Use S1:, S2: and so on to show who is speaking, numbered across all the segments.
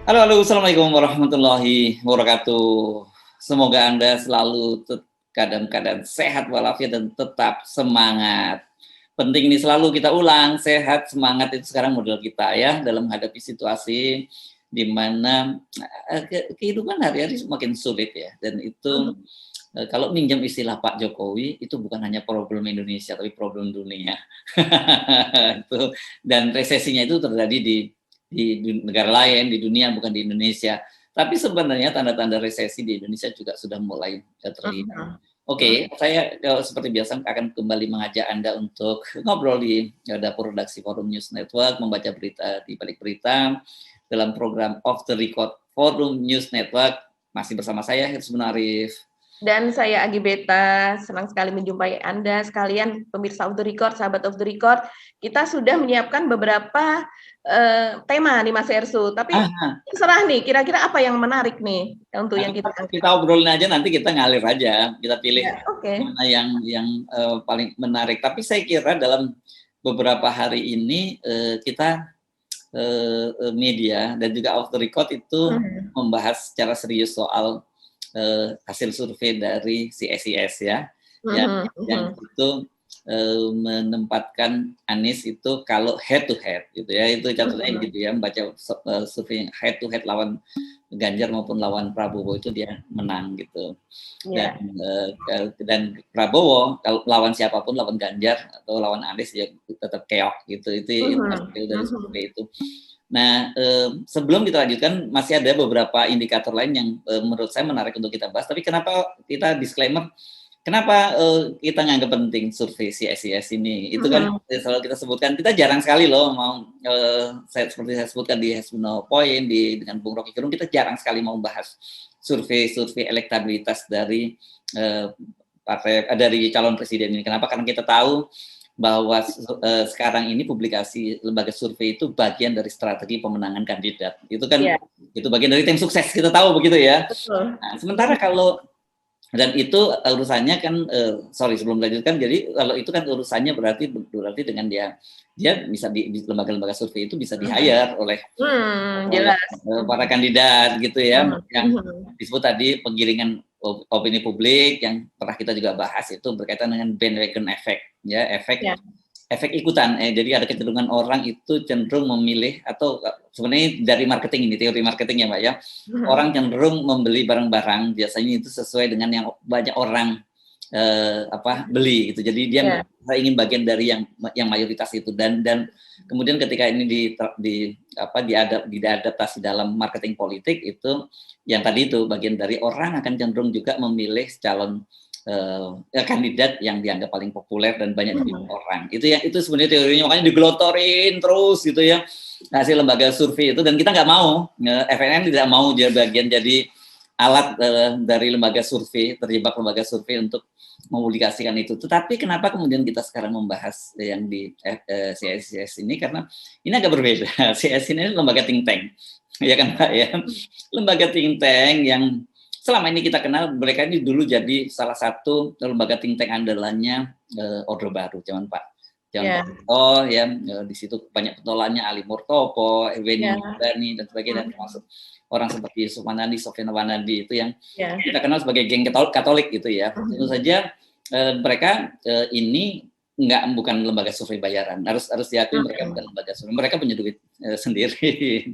S1: Halo, halo, Assalamualaikum warahmatullahi wabarakatuh. Semoga Anda selalu dalam keadaan sehat walafiat dan tetap semangat. Penting ini selalu kita ulang, sehat, semangat itu sekarang modal kita ya dalam menghadapi situasi di mana kehidupan hari-hari semakin sulit ya. Dan itu kalau minjam istilah Pak Jokowi itu bukan hanya problem Indonesia tapi problem dunia. Itu, dan resesinya itu terjadi di negara lain, di dunia, bukan di Indonesia. Tapi sebenarnya tanda-tanda resesi di Indonesia juga sudah mulai terlihat. Oke, saya seperti biasa akan kembali mengajak Anda untuk ngobrol di dapur redaksi Forum News Network, membaca berita di balik berita dalam program Off the Record Forum News Network. Masih bersama saya, Hirsbun Arif.
S2: Dan saya Agi Beta, senang sekali menjumpai Anda sekalian, pemirsa Off the Record, sahabat Off the Record. Kita sudah menyiapkan beberapa tema nih Mas Ersu, tapi terserah nih, kira-kira apa yang menarik nih untuk yang kita
S1: obrolin aja, nanti kita ngalir aja, kita pilih
S2: mana
S1: yang paling menarik. Tapi saya kira dalam beberapa hari ini kita media dan juga Off the Record itu membahas secara serius soal hasil survei dari CSIS ya, yang itu menempatkan Anies itu kalau head to head gitu ya, itu contohnya gitu ya, membaca survei head to head lawan Ganjar maupun lawan Prabowo itu dia menang gitu. Dan Prabowo kalau lawan siapapun, lawan Ganjar atau lawan Anies ya tetap keok gitu. Itu hasil dari survei itu. Nah, sebelum kita lanjutkan, masih ada beberapa indikator lain yang menurut saya menarik untuk kita bahas. Tapi kenapa kita disclaimer, kenapa kita nganggap penting survei CSIS ini? Itu kan selalu kita sebutkan, kita jarang sekali loh mau, seperti saya sebutkan di Hasbuno Point, dengan Bung Rocky Gerung, kita jarang sekali mau bahas survei elektabilitas dari dari calon presiden ini. Kenapa? Karena kita tahu bahwa sekarang ini publikasi lembaga survei itu bagian dari strategi pemenangan kandidat. Itu kan itu bagian dari tim sukses, kita tahu begitu ya. Nah, sementara kalau dan itu urusannya kan sebelum melanjutkan, jadi kalau itu kan urusannya berarti dengan dia bisa di lembaga-lembaga survei itu bisa di-hire oleh para kandidat gitu ya, yang disebut tadi penggiringan opini publik yang pernah kita juga bahas, itu berkaitan dengan bandwagon effect ya, efek ikutan. Jadi ada kecenderungan orang itu cenderung memilih, atau sebenarnya dari marketing ini, teori marketing ya Mbak ya, orang cenderung membeli barang-barang biasanya itu sesuai dengan yang banyak orang beli gitu. Jadi dia ingin bagian dari yang mayoritas itu, dan kemudian ketika ini diadaptasi dalam marketing politik, itu yang tadi itu bagian dari orang akan cenderung juga memilih calon kandidat yang dianggap paling populer dan banyak dipilih orang. Itu sebenarnya teorinya, makanya digelotorin terus gitu ya hasil lembaga survei itu, dan kita nggak mau, FNN tidak mau dia bagian jadi alat dari lembaga survei, terjebak lembaga survei untuk mempublikasikan itu. Tetapi kenapa kemudian kita sekarang membahas yang di CSIS ini? Karena ini agak berbeda. CSIS ini lembaga think tank, ya kan Pak ya, lembaga think tank yang selama ini kita kenal. Mereka ini dulu jadi salah satu lembaga think tank andalannya Orde Baru, zaman Pak Janto ya, di situ banyak pentolannya, Ali Murtopo, Weni Nurdani dan sebagainya, termasuk orang seperti Yusuf Manandi, Sofyan Wanandi, itu yang kita kenal sebagai geng Katolik gitu ya. Tentu saja mereka ini bukan lembaga survei bayaran, harus diakui mereka bukan lembaga survei, mereka punya duit sendiri.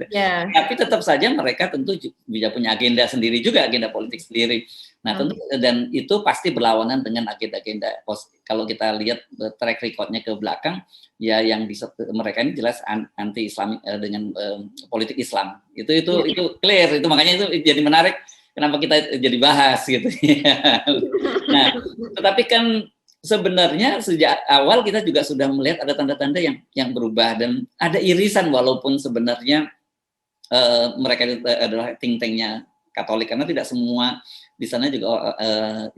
S1: Tapi tetap saja mereka tentu bisa punya agenda sendiri juga, agenda politik sendiri. Nah, tentu, dan itu pasti berlawanan dengan agenda-agenda. Kalau kita lihat track recordnya ke belakang, ya yang mereka ini jelas anti Islam, dengan politik Islam. Itu clear. Itu makanya itu jadi menarik. Kenapa kita jadi bahas gitu ya. Nah, tetapi kan sebenarnya sejak awal kita juga sudah melihat ada tanda-tanda yang berubah, dan ada irisan walaupun sebenarnya mereka adalah think tanknya Katolik, karena tidak semua di sana juga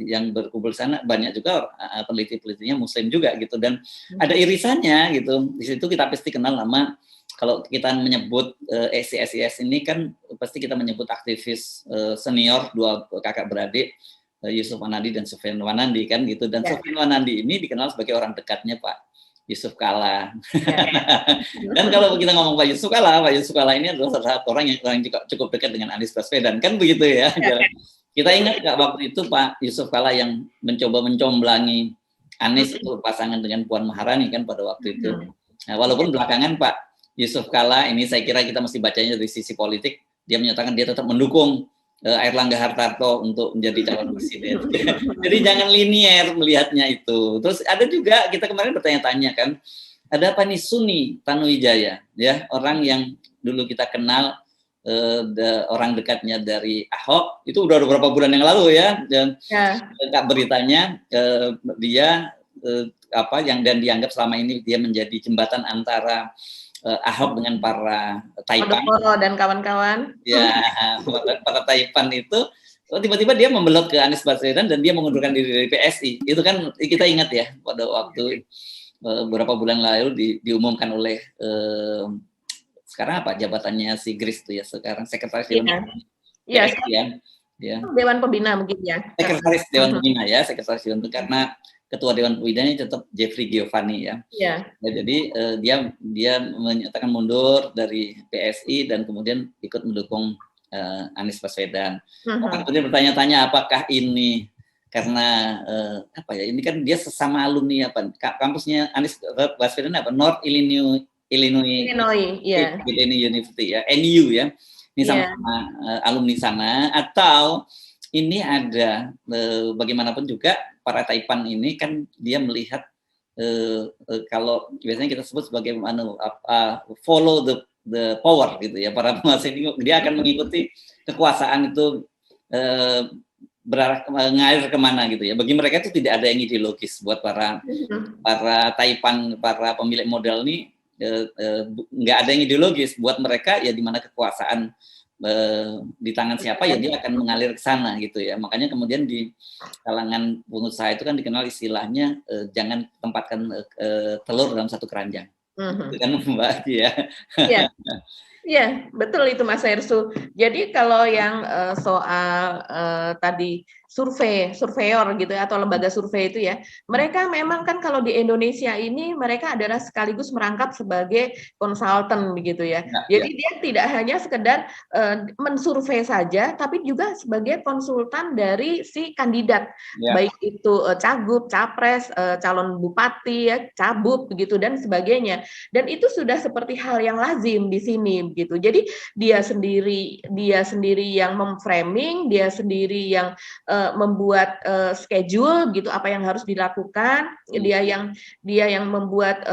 S1: yang berkumpul di sana banyak juga peneliti-penelitinya Muslim juga gitu, dan ada irisannya gitu. Di situ kita pasti kenal nama, kalau kita menyebut CSIS ini kan pasti kita menyebut aktivis senior, dua kakak beradik, Yusuf Wanandi dan Sofyan Wanandi kan gitu. Dan Sofyan Wanandi ini dikenal sebagai orang dekatnya Pak Yusuf Kalla.
S2: Ya.
S1: Dan kalau kita ngomong Pak Yusuf Kalla ini adalah salah satu orang yang juga cukup dekat dengan Anies Baswedan, kan begitu ya. Kita ingat nggak waktu itu Pak Yusuf Kalla yang mencoba mencomblangi Anies itu pasangan dengan Puan Maharani kan pada waktu itu. Nah, walaupun belakangan Pak Yusuf Kalla ini saya kira kita mesti bacanya dari sisi politik, dia menyatakan dia tetap mendukung Airlangga Hartarto untuk menjadi calon presiden. Jadi jangan linier melihatnya itu. Terus ada juga kita kemarin bertanya-tanya kan, ada apa nih Suni Tanuwijaya, ya orang yang dulu kita kenal orang dekatnya dari Ahok, itu udah beberapa bulan yang lalu ya, dan beritanya dia dan dianggap selama ini dia menjadi jembatan antara Ahok dengan para Taipan
S2: dan kawan-kawan.
S1: Ya, para Taipan itu tiba-tiba dia membelot ke Anies Baswedan dan dia mengundurkan diri dari PSI. Itu kan kita ingat ya pada waktu beberapa bulan lalu diumumkan oleh sekarang apa jabatannya si Grace itu ya, sekarang sekretaris Dewan PSI ya. Dewan Pembina mungkin ya. Sekretaris Dewan Pembina ya, sekretaris Dewan Pembina, karena Ketua Dewan Pembinanya tetap Jeffrey Giovanni ya. Ya, jadi dia menyatakan mundur dari PSI dan kemudian ikut mendukung Anies Baswedan. Kemudian bertanya-tanya apakah ini karena ini kan dia sesama alumni kampusnya Anies Baswedan North Illinois University ya, NU ya. Ini sama-sama alumni sana, atau ini ada bagaimanapun juga para Taipan ini kan dia melihat kalau biasanya kita sebut sebagai follow the power gitu ya, para penguasa ini dia akan mengikuti kekuasaan itu mengalir kemana gitu ya. Bagi mereka itu tidak ada yang ideologis. Buat para Taipan, para pemilik modal ini nggak ada yang ideologis. Buat mereka ya di mana kekuasaan di tangan siapa ya dia akan mengalir ke sana gitu ya. Makanya kemudian di kalangan pengusaha itu kan dikenal istilahnya jangan tempatkan telur dalam satu keranjang. Itu kan Mbak ya. Iya,
S2: betul itu Mas Hersu. Jadi kalau yang soal tadi surveyor gitu ya, atau lembaga survei itu ya, mereka memang kan kalau di Indonesia ini mereka adalah sekaligus merangkap sebagai konsultan begitu ya. Jadi dia tidak hanya sekedar mensurvei saja, tapi juga sebagai konsultan dari si kandidat, baik itu cagup, capres, calon bupati ya, cabup begitu dan sebagainya. Dan itu sudah seperti hal yang lazim di sini gitu. Jadi dia sendiri yang memframing, dia sendiri yang membuat schedule gitu apa yang harus dilakukan, dia yang membuat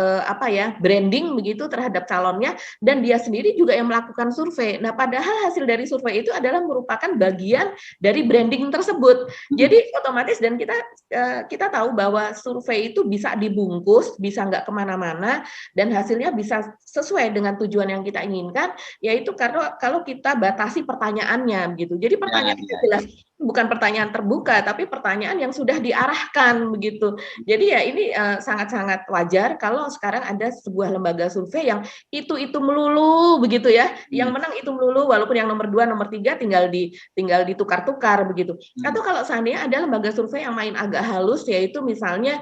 S2: branding begitu terhadap calonnya, dan dia sendiri juga yang melakukan survei. Nah, padahal hasil dari survei itu adalah merupakan bagian dari branding tersebut. Jadi otomatis, dan kita tahu bahwa survei itu bisa dibungkus, bisa nggak kemana-mana, dan hasilnya bisa sesuai dengan tujuan yang kita inginkan, yaitu kalau kita batasi pertanyaannya begitu. Jadi pertanyaannya jelas bukan pertanyaan terbuka, tapi pertanyaan yang sudah diarahkan begitu. Jadi ya ini sangat-sangat wajar kalau sekarang ada sebuah lembaga survei yang itu melulu begitu ya, yang menang itu melulu, walaupun yang nomor 2, nomor 3 tinggal ditukar-tukar begitu. Atau kalau seandainya ada lembaga survei yang main agak halus, yaitu misalnya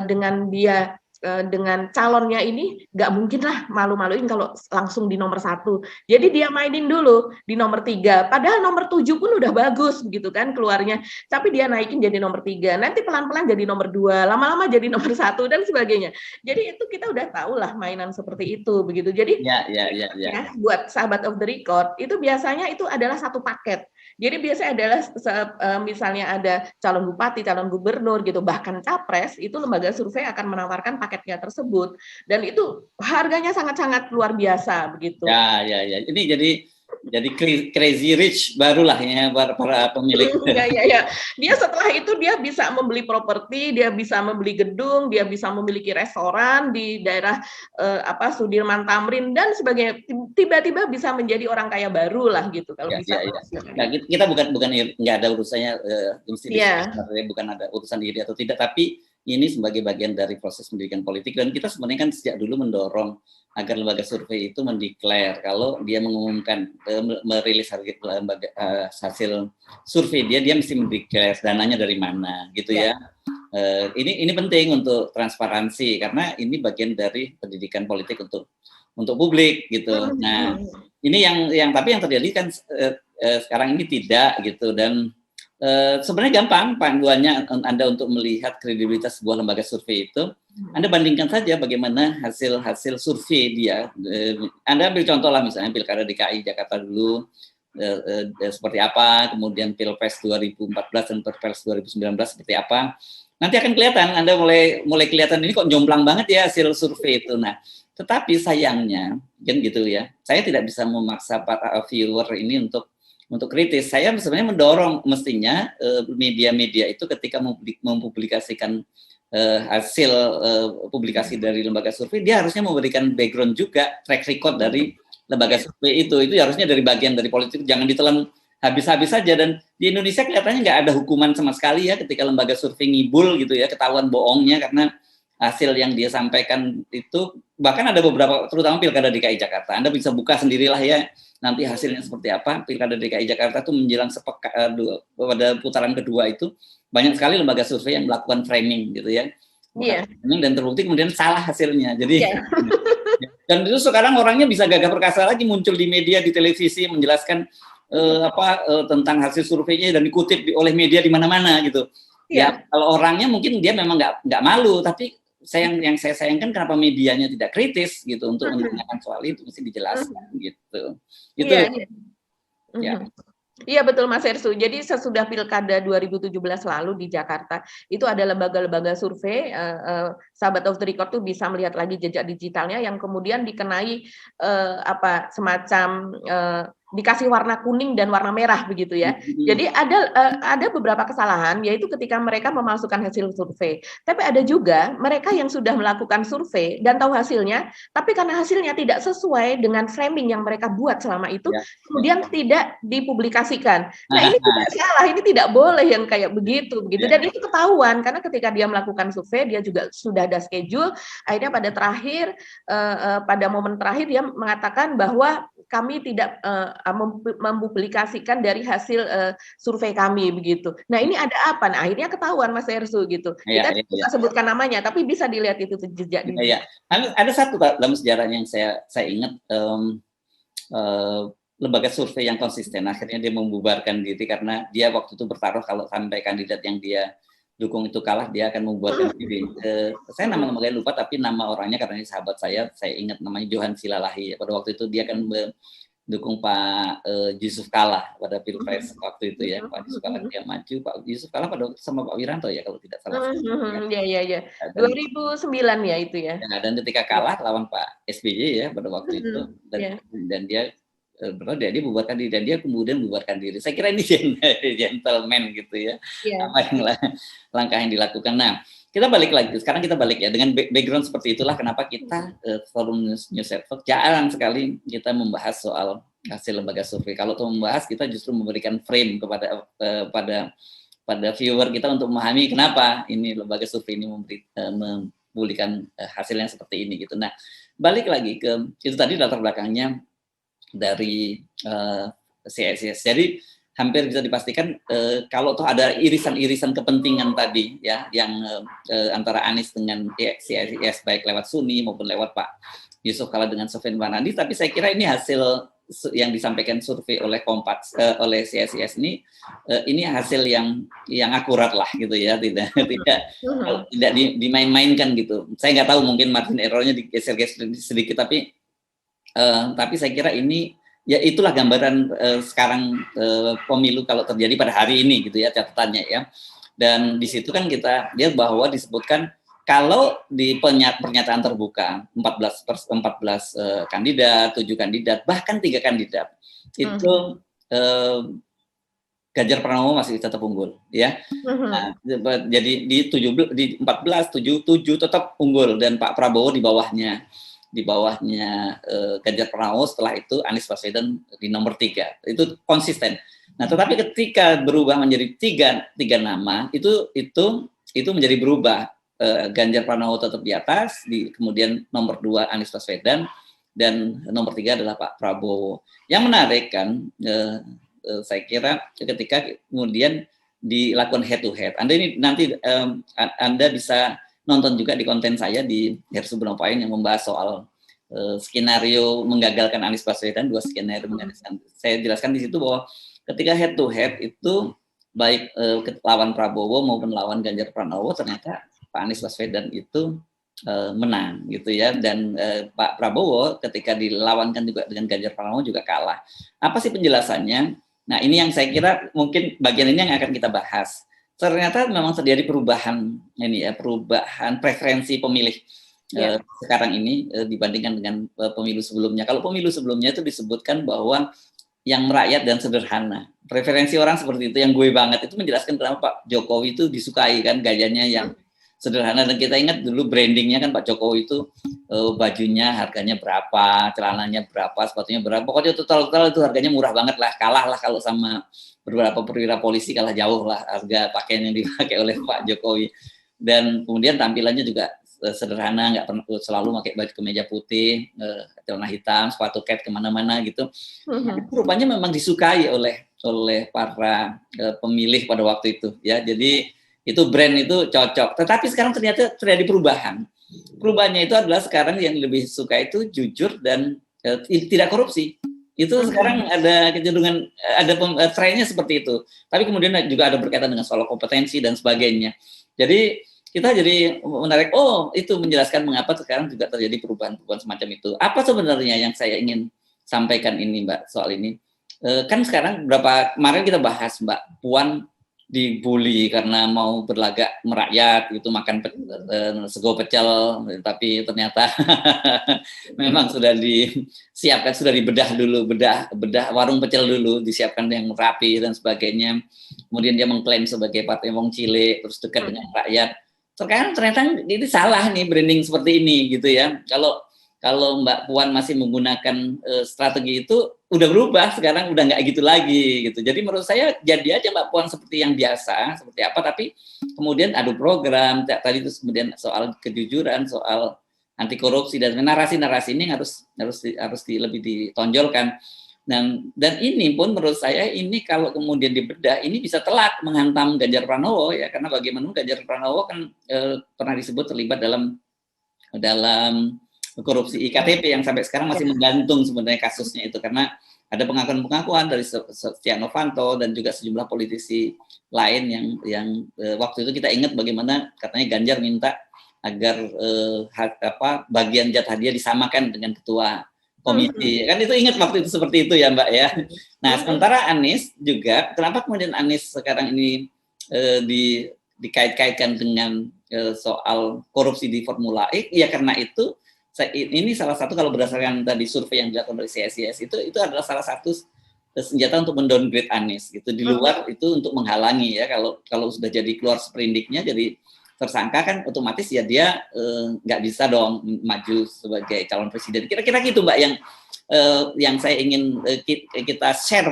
S2: dengan calonnya ini nggak mungkin lah malu-maluin kalau langsung di nomor 1. Jadi dia mainin dulu di nomor 3. Padahal nomor 7 pun udah bagus begitu kan keluarnya. Tapi dia naikin jadi nomor 3. Nanti pelan-pelan jadi nomor 2. Lama-lama jadi nomor 1 dan sebagainya. Jadi itu kita udah tahu lah mainan seperti itu begitu. Jadi ya, buat sahabat of the record itu biasanya itu adalah satu paket. Jadi biasanya adalah misalnya ada calon bupati, calon gubernur gitu, bahkan capres, itu lembaga survei akan menawarkan paketnya tersebut, dan itu harganya sangat-sangat luar biasa begitu.
S1: Ya. Ini jadi crazy rich barulah ya para pemilik.
S2: Ya. Dia setelah itu dia bisa membeli properti, dia bisa membeli gedung, dia bisa memiliki restoran di daerah Sudirman Tamrin dan sebagainya. Tiba-tiba bisa menjadi orang kaya baru lah gitu kalau bisa.
S1: Nah, kita bukan nggak ada urusannya bukan ada urusan diri atau tidak, tapi ini sebagai bagian dari proses pendidikan politik, dan kita sebenarnya kan sejak dulu mendorong agar lembaga survei itu mendeklar kalau dia mengumumkan merilis hasil survei dia mesti mendeklar dananya dari mana gitu ya. Ini penting untuk transparansi karena ini bagian dari pendidikan politik untuk publik gitu. Nah, ini yang tapi yang terjadi kan sekarang ini tidak gitu. Dan sebenarnya gampang panduannya Anda untuk melihat kredibilitas sebuah lembaga survei itu. Anda bandingkan saja bagaimana hasil survei dia. Anda ambil contoh lah misalnya Pilkada DKI Jakarta dulu seperti apa, kemudian Pilpres 2014 dan Pilpres 2019 seperti apa. Nanti akan kelihatan, Anda mulai kelihatan ini kok jomplang banget ya hasil survei itu. Nah, tetapi sayangnya kan gitu ya. Saya tidak bisa memaksa para viewer ini untuk kritis. Saya sebenarnya mendorong mestinya media-media itu ketika mempublikasikan hasil publikasi dari lembaga survei, dia harusnya memberikan background juga, track record dari lembaga survei itu harusnya dari bagian dari politik, jangan ditelan habis-habis saja. Dan di Indonesia kelihatannya nggak ada hukuman sama sekali ya ketika lembaga survei ngibul gitu ya, ketahuan bohongnya karena hasil yang dia sampaikan itu. Bahkan ada beberapa, terutama Pilkada DKI Jakarta, Anda bisa buka sendirilah ya nanti hasilnya seperti apa. Pilkada DKI Jakarta itu menjelang pada putaran kedua itu banyak sekali lembaga survei yang melakukan framing gitu ya. Dan terbukti kemudian salah hasilnya. Jadi dan itu sekarang orangnya bisa gagah perkasa lagi muncul di media, di televisi menjelaskan tentang hasil surveinya dan dikutip oleh media di mana-mana gitu. Ya kalau orangnya mungkin dia memang nggak malu, tapi yang saya sayangkan kenapa medianya tidak kritis gitu untuk menanyakan soal itu, mesti dijelaskan gitu. Itu.
S2: Ya. Iya betul Mas Ersu. Jadi sesudah Pilkada 2017 lalu di Jakarta itu ada lembaga-lembaga survei, sahabat of the record tuh bisa melihat lagi jejak digitalnya yang kemudian dikenai semacam dikasih warna kuning dan warna merah begitu ya. Jadi ada beberapa kesalahan, yaitu ketika mereka memasukkan hasil survei. Tapi ada juga mereka yang sudah melakukan survei dan tahu hasilnya, tapi karena hasilnya tidak sesuai dengan framing yang mereka buat selama itu, kemudian tidak dipublikasikan. Nah ini tidak salah, ini tidak boleh yang kayak begitu. Dan itu ketahuan karena ketika dia melakukan survei, dia juga sudah ada schedule. Akhirnya pada momen terakhir dia mengatakan bahwa kami tidak mempublikasikan dari hasil survei kami begitu. Nah ini ada apa? Nah akhirnya ketahuan Mas Ersu gitu. Kita tidak sebutkan namanya, tapi bisa dilihat itu jejak.
S1: Ada satu dalam sejarahnya yang saya ingat, lembaga survei yang konsisten akhirnya dia membubarkan diri karena dia waktu itu bertaruh kalau sampai kandidat yang dia dukung itu kalah, dia akan membubarkan diri. Saya nama lembaga lupa, tapi nama orangnya karena ini sahabat saya ingat namanya Johan Silalahi. Pada waktu itu dia akan mendukung Pak Yusuf Kalla pada Pilpres waktu itu ya. Pak Yusuf Kalla dia maju, Pak Yusuf Kalla pada waktu sama Pak Wiranto ya kalau tidak salah.
S2: Iya. 2009 ya itu ya.
S1: Dan ketika kalah lawan Pak SBY ya pada waktu itu, dan dia bubarkan diri dan dia kemudian bubarkan diri. Saya kira ini gentleman gitu ya. Apa yang langkah yang dilakukan. Nah, sekarang kita balik ya dengan background seperti itulah kenapa kita Forum News Network jarang sekali kita membahas soal hasil lembaga survei. Kalau membahas, kita justru memberikan frame pada viewer kita untuk memahami kenapa ini lembaga survei ini mempublikasikan hasil yang seperti ini gitu. Nah, balik lagi ke itu tadi latar belakangnya dari CSIS. Jadi hampir bisa dipastikan kalau toh ada irisan-irisan kepentingan tadi ya yang antara Anies dengan CSIS baik lewat Suni maupun lewat Pak Yusuf Kalla dengan Sofian Wanandi, tapi saya kira ini hasil yang disampaikan survei oleh Kompas oleh CSIS ini hasil yang akurat lah gitu ya, tidak dimain-mainkan gitu. Saya nggak tahu mungkin margin errornya digeser-geser sedikit, tapi saya kira ini ya itulah gambaran sekarang pemilu kalau terjadi pada hari ini gitu ya catatannya ya. Dan di situ kan kita lihat bahwa disebutkan kalau di pernyataan terbuka 14 kandidat, 7 kandidat, bahkan 3 kandidat itu Ganjar Pranowo masih tetap unggul ya. Nah, jadi di 14 7 tetap unggul dan Pak Prabowo di bawahnya Ganjar Pranowo, setelah itu Anies Baswedan di nomor 3. Itu konsisten. Nah, tetapi ketika berubah menjadi tiga nama, itu menjadi berubah. Ganjar Pranowo tetap di atas, kemudian nomor 2 Anies Baswedan, dan nomor 3 adalah Pak Prabowo. Yang menarik kan, saya kira ketika kemudian dilakukan head to head. Anda ini nanti Anda bisa nonton juga di konten saya di Hersu Benopain yang membahas soal skenario menggagalkan Anies Baswedan, 2 skenario menggagalkan. Saya jelaskan di situ bahwa ketika head to head itu baik lawan Prabowo maupun lawan Ganjar Pranowo, ternyata Pak Anies Baswedan itu menang gitu ya, dan Pak Prabowo ketika dilawankan juga dengan Ganjar Pranowo juga kalah. Apa sih penjelasannya? Nah, ini yang saya kira mungkin bagian ini yang akan kita bahas. Ternyata memang terjadi perubahan ini ya, perubahan preferensi pemilih sekarang ini dibandingkan dengan pemilu sebelumnya. Kalau pemilu sebelumnya itu disebutkan bahwa yang merakyat dan sederhana. Preferensi orang seperti itu, yang gue banget itu menjelaskan kenapa Pak Jokowi itu disukai kan, gayanya yang sederhana. Dan kita ingat dulu brandingnya kan Pak Jokowi itu bajunya harganya berapa, celananya berapa, sepatunya berapa, pokoknya total itu harganya murah banget lah, kalah lah kalau sama beberapa perwira polisi, kalah jauh lah harga pakaian yang dipakai oleh Pak Jokowi. Dan kemudian tampilannya juga sederhana, nggak pernah selalu pakai baju kemeja putih, celana hitam, sepatu cat kemana-mana gitu. Rupanya memang disukai oleh para pemilih pada waktu itu ya. Jadi itu brand itu cocok. Tetapi sekarang ternyata terjadi perubahan. Perubahannya itu adalah sekarang yang lebih suka itu jujur dan tidak korupsi. Itu sekarang ada kecenderungan, ada trennya seperti itu. Tapi kemudian juga ada berkaitan dengan soal kompetensi dan sebagainya. Jadi kita jadi menarik, itu menjelaskan mengapa sekarang juga terjadi perubahan-perubahan semacam itu. Apa sebenarnya yang saya ingin sampaikan ini, Mbak, soal ini? Kan sekarang kemarin kita bahas, Mbak Puan dibully karena mau berlagak merakyat gitu, makan sego pecel, tapi ternyata memang sudah disiapkan, sudah dibedah dulu, bedah warung pecel dulu, disiapkan yang rapi dan sebagainya. Kemudian dia mengklaim sebagai partai wong cilik, terus dekat dengan rakyat. Sekarang ternyata ini salah nih branding seperti ini gitu ya. Kalau Mbak Puan masih menggunakan strategi itu, udah berubah sekarang, udah nggak gitu lagi gitu. Jadi menurut saya jadi aja Mbak Puan seperti yang biasa, seperti apa, tapi kemudian adu program tadi itu, kemudian soal kejujuran, soal anti korupsi, dan narasi-narasi ini harus lebih ditonjolkan. Dan ini pun menurut saya ini kalau kemudian dibedah, ini bisa telak menghantam Ganjar Pranowo ya, karena bagaimanapun Ganjar Pranowo kan pernah disebut terlibat dalam korupsi IKTP yang sampai sekarang masih menggantung sebenarnya kasusnya itu, karena ada pengakuan-pengakuan dari Setia Novanto dan juga sejumlah politisi lain yang waktu itu kita ingat bagaimana katanya Ganjar minta agar bagian jatah dia disamakan dengan ketua komisi. Kan itu ingat waktu itu seperti itu ya, Mbak ya. Nah, sementara Anies juga, kenapa kemudian Anies sekarang ini dikait-kaitkan dengan soal korupsi di Formula E? Ya karena itu ini salah satu, kalau berdasarkan tadi survei yang dilakukan oleh CSIS itu adalah salah satu senjata untuk mendowngrade Anies gitu. Di luar itu untuk menghalangi ya, kalau sudah jadi keluar sprindiknya jadi tersangka kan otomatis ya dia nggak bisa dong maju sebagai calon presiden. Kira-kira gitu Mbak yang saya ingin kita share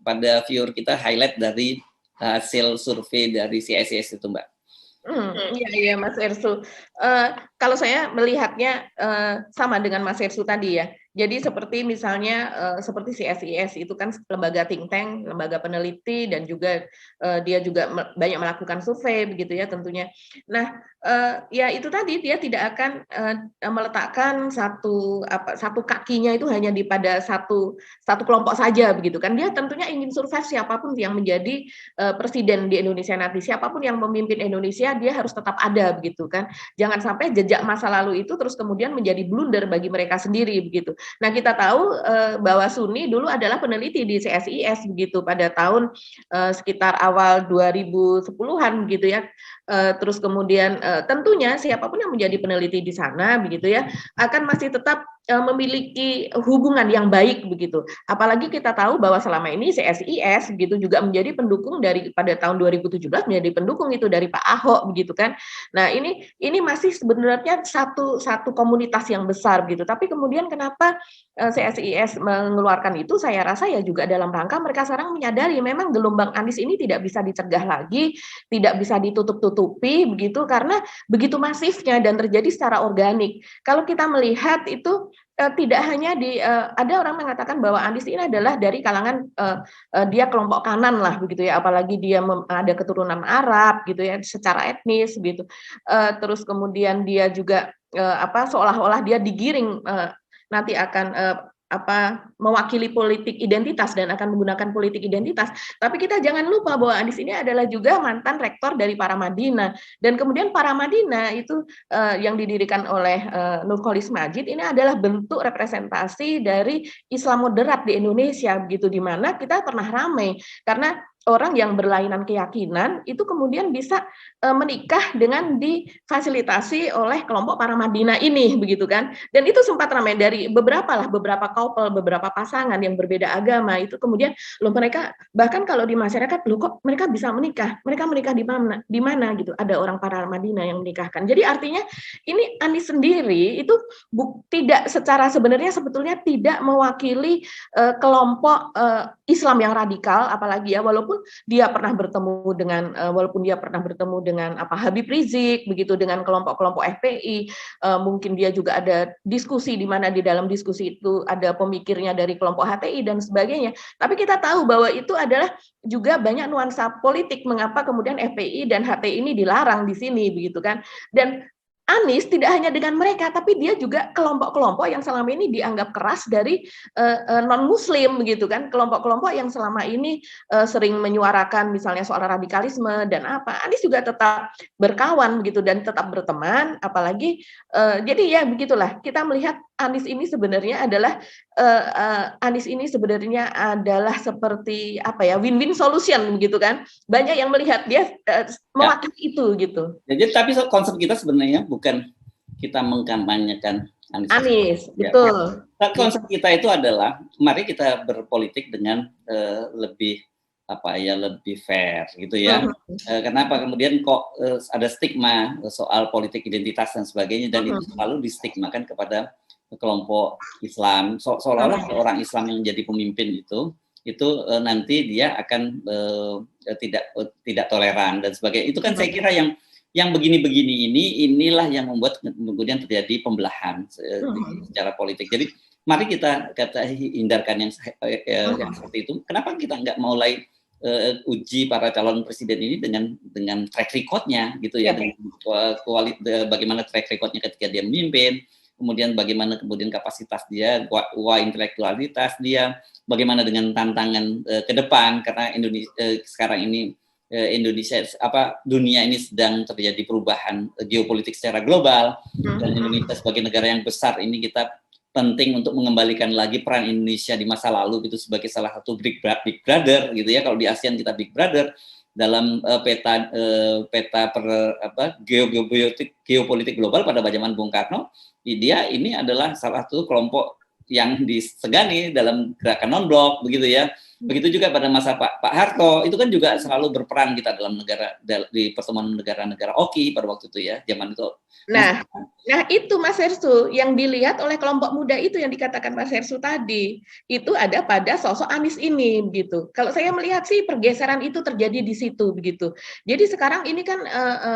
S1: pada viewer kita, highlight dari hasil survei dari CSIS itu Mbak.
S2: Iya Mas Ersu. Kalau saya melihatnya sama dengan Mas Ersu tadi ya. Jadi seperti misalnya seperti CSIS itu kan lembaga think tank, lembaga peneliti, dan juga dia juga banyak melakukan survei begitu ya tentunya. Nah, ya itu tadi dia tidak akan meletakkan satu kakinya itu hanya pada satu kelompok saja begitu kan. Dia tentunya ingin survei siapapun yang menjadi presiden di Indonesia nanti, siapapun yang memimpin Indonesia, dia harus tetap ada begitu kan. Jangan sampai jejak masa lalu itu terus kemudian menjadi blunder bagi mereka sendiri begitu. Nah, kita tahu bahwa Suni dulu adalah peneliti di CSIS begitu pada tahun sekitar awal 2010-an begitu ya. Terus kemudian tentunya siapapun yang menjadi peneliti di sana begitu ya akan masih tetap memiliki hubungan yang baik begitu. Apalagi kita tahu bahwa selama ini CSIS begitu juga menjadi pendukung pada tahun 2017 menjadi pendukung itu dari Pak Ahok begitu kan. Nah, ini masih sebenarnya satu komunitas yang besar gitu. Tapi kemudian kenapa CSIS mengeluarkan itu, saya rasa ya juga dalam rangka mereka sekarang menyadari memang gelombang Anies ini tidak bisa dicegah lagi, tidak bisa ditutup-tutupi begitu karena begitu masifnya dan terjadi secara organik. Kalau kita melihat itu tidak hanya ada orang mengatakan bahwa Anies ini adalah dari kalangan dia kelompok kanan lah begitu ya, apalagi dia ada keturunan Arab gitu ya secara etnis gitu. Terus kemudian dia juga seolah-olah dia digiring nanti akan mewakili politik identitas dan akan menggunakan politik identitas. Tapi kita jangan lupa bahwa Anies ini adalah juga mantan rektor dari Paramadina, dan kemudian Paramadina itu yang didirikan oleh Nurcholish Madjid ini adalah bentuk representasi dari Islam moderat di Indonesia begitu, di mana kita pernah ramai karena orang yang berlainan keyakinan itu kemudian bisa menikah dengan difasilitasi oleh kelompok Paramadina ini begitu kan, dan itu sempat ramai dari beberapa couple, beberapa pasangan yang berbeda agama itu kemudian mereka bahkan kalau di masyarakat kok mereka bisa menikah di mana gitu, ada orang Paramadina yang menikahkan. Jadi artinya ini Anies sendiri itu tidak secara sebenarnya sebetulnya tidak mewakili kelompok Islam yang radikal, apalagi ya walaupun dia pernah bertemu dengan Habib Rizik begitu, dengan kelompok-kelompok FPI, mungkin dia juga ada diskusi di mana di dalam diskusi itu ada pemikirnya dari kelompok HTI dan sebagainya. Tapi kita tahu bahwa itu adalah juga banyak nuansa politik mengapa kemudian FPI dan HTI ini dilarang di sini begitu kan. Dan Anies tidak hanya dengan mereka, tapi dia juga kelompok-kelompok yang selama ini dianggap keras dari non-Muslim begitu kan, kelompok-kelompok yang selama ini sering menyuarakan misalnya soal radikalisme dan apa. Anies juga tetap berkawan begitu dan tetap berteman, apalagi jadi ya begitulah. Kita melihat Anies ini sebenarnya adalah seperti win-win solution begitu kan. Banyak yang melihat dia mewakili itu gitu.
S1: Jadi tapi konsep kita sebenarnya bukan kita mengkampanyekan
S2: Anies, betul.
S1: Konsep kita itu adalah mari kita berpolitik dengan lebih fair gitu ya. Kenapa kemudian kok ada stigma soal politik identitas dan sebagainya, dan itu selalu distigmakan kepada kelompok Islam, seolah-olah orang Islam yang jadi pemimpin itu nanti dia akan tidak toleran dan sebagainya. Itu kan saya kira yang begini-begini inilah yang membuat kemudian terjadi pembelahan secara politik. Jadi mari kita hindarkan yang seperti itu. Kenapa kita nggak mulai uji para calon presiden ini dengan track record-nya gitu ya, dengan bagaimana track record-nya ketika dia memimpin, kemudian bagaimana kemudian kapasitas dia, intelektualitas dia, bagaimana dengan tantangan ke depan, karena sekarang ini dunia ini sedang terjadi perubahan geopolitik secara global, dan Indonesia sebagai negara yang besar ini kita penting untuk mengembalikan lagi peran Indonesia di masa lalu itu sebagai salah satu big brother gitu ya. Kalau di ASEAN kita big brother dalam peta geopolitik global pada zaman Bung Karno. Dia ini adalah salah satu kelompok yang disegani dalam gerakan non-blok begitu ya. Begitu juga pada masa Pak Harto, itu kan juga selalu berperan kita dalam di pertemuan negara-negara OKI pada waktu itu ya, zaman itu.
S2: Nah itu Mas Hersu yang dilihat oleh kelompok muda itu yang dikatakan Mas Hersu tadi, itu ada pada sosok Anies ini begitu. Kalau saya melihat sih pergeseran itu terjadi di situ begitu. Jadi sekarang ini kan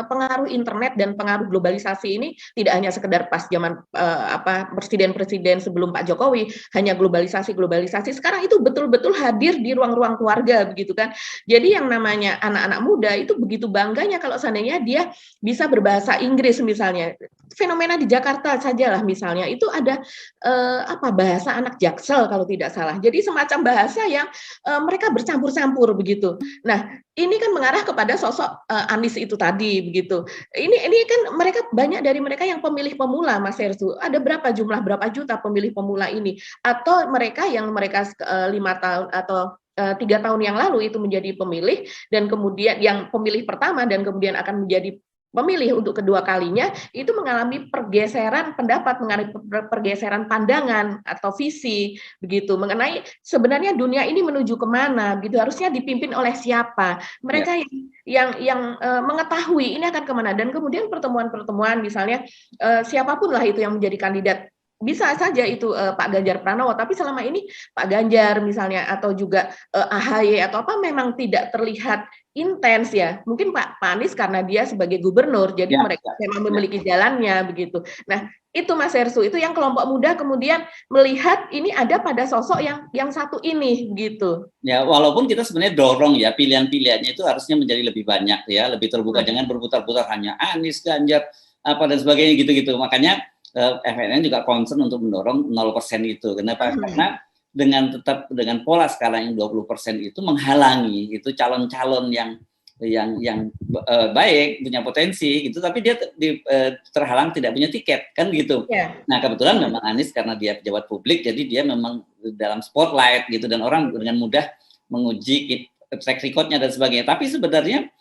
S2: pengaruh internet dan pengaruh globalisasi ini tidak hanya sekedar pas zaman presiden-presiden sebelum Pak Jokowi hanya globalisasi. Sekarang itu betul-betul hadir di ruang-ruang keluarga begitu kan. Jadi yang namanya anak-anak muda itu begitu bangganya kalau seandainya dia bisa berbahasa Inggris misalnya. Fenomena di Jakarta sajalah misalnya itu ada bahasa anak Jaksel kalau tidak salah. Jadi semacam bahasa yang mereka bercampur-campur begitu. Nah, ini kan mengarah kepada sosok Anies itu tadi begitu. Ini kan banyak dari mereka yang pemilih pemula Mas Hersu. Ada berapa juta pemilih pemula ini, atau mereka 5 tahun atau 3 tahun yang lalu itu menjadi pemilih, dan kemudian yang pemilih pertama dan kemudian akan menjadi pemilih untuk kedua kalinya, itu mengalami pergeseran pendapat, mengalami pergeseran pandangan atau visi begitu mengenai sebenarnya dunia ini menuju kemana, gitu harusnya dipimpin oleh siapa, mereka yang mengetahui ini akan kemana. Dan kemudian pertemuan-pertemuan misalnya siapapun lah itu yang menjadi kandidat bisa saja itu Pak Ganjar Pranowo, tapi selama ini Pak Ganjar misalnya atau juga AHY atau apa memang tidak terlihat intens ya. Mungkin Pak Anies karena dia sebagai gubernur, jadi mereka memang memiliki jalannya begitu. Nah, itu Mas Herssu, itu yang kelompok muda kemudian melihat ini ada pada sosok yang satu ini gitu.
S1: Ya, walaupun kita sebenarnya dorong ya pilihan-pilihannya itu harusnya menjadi lebih banyak ya, lebih terbuka, jangan berputar-putar hanya Anies, Ganjar, apa dan sebagainya gitu-gitu. Makanya FNN juga concern untuk mendorong 0% itu. Kenapa? Karena dengan pola sekarang yang 20% itu menghalangi itu calon-calon yang baik, punya potensi gitu, tapi dia terhalang tidak punya tiket kan gitu. Nah, kebetulan memang Anies karena dia pejabat publik, jadi dia memang dalam spotlight gitu, dan orang dengan mudah menguji track record-nya dan sebagainya. Tapi sebenarnya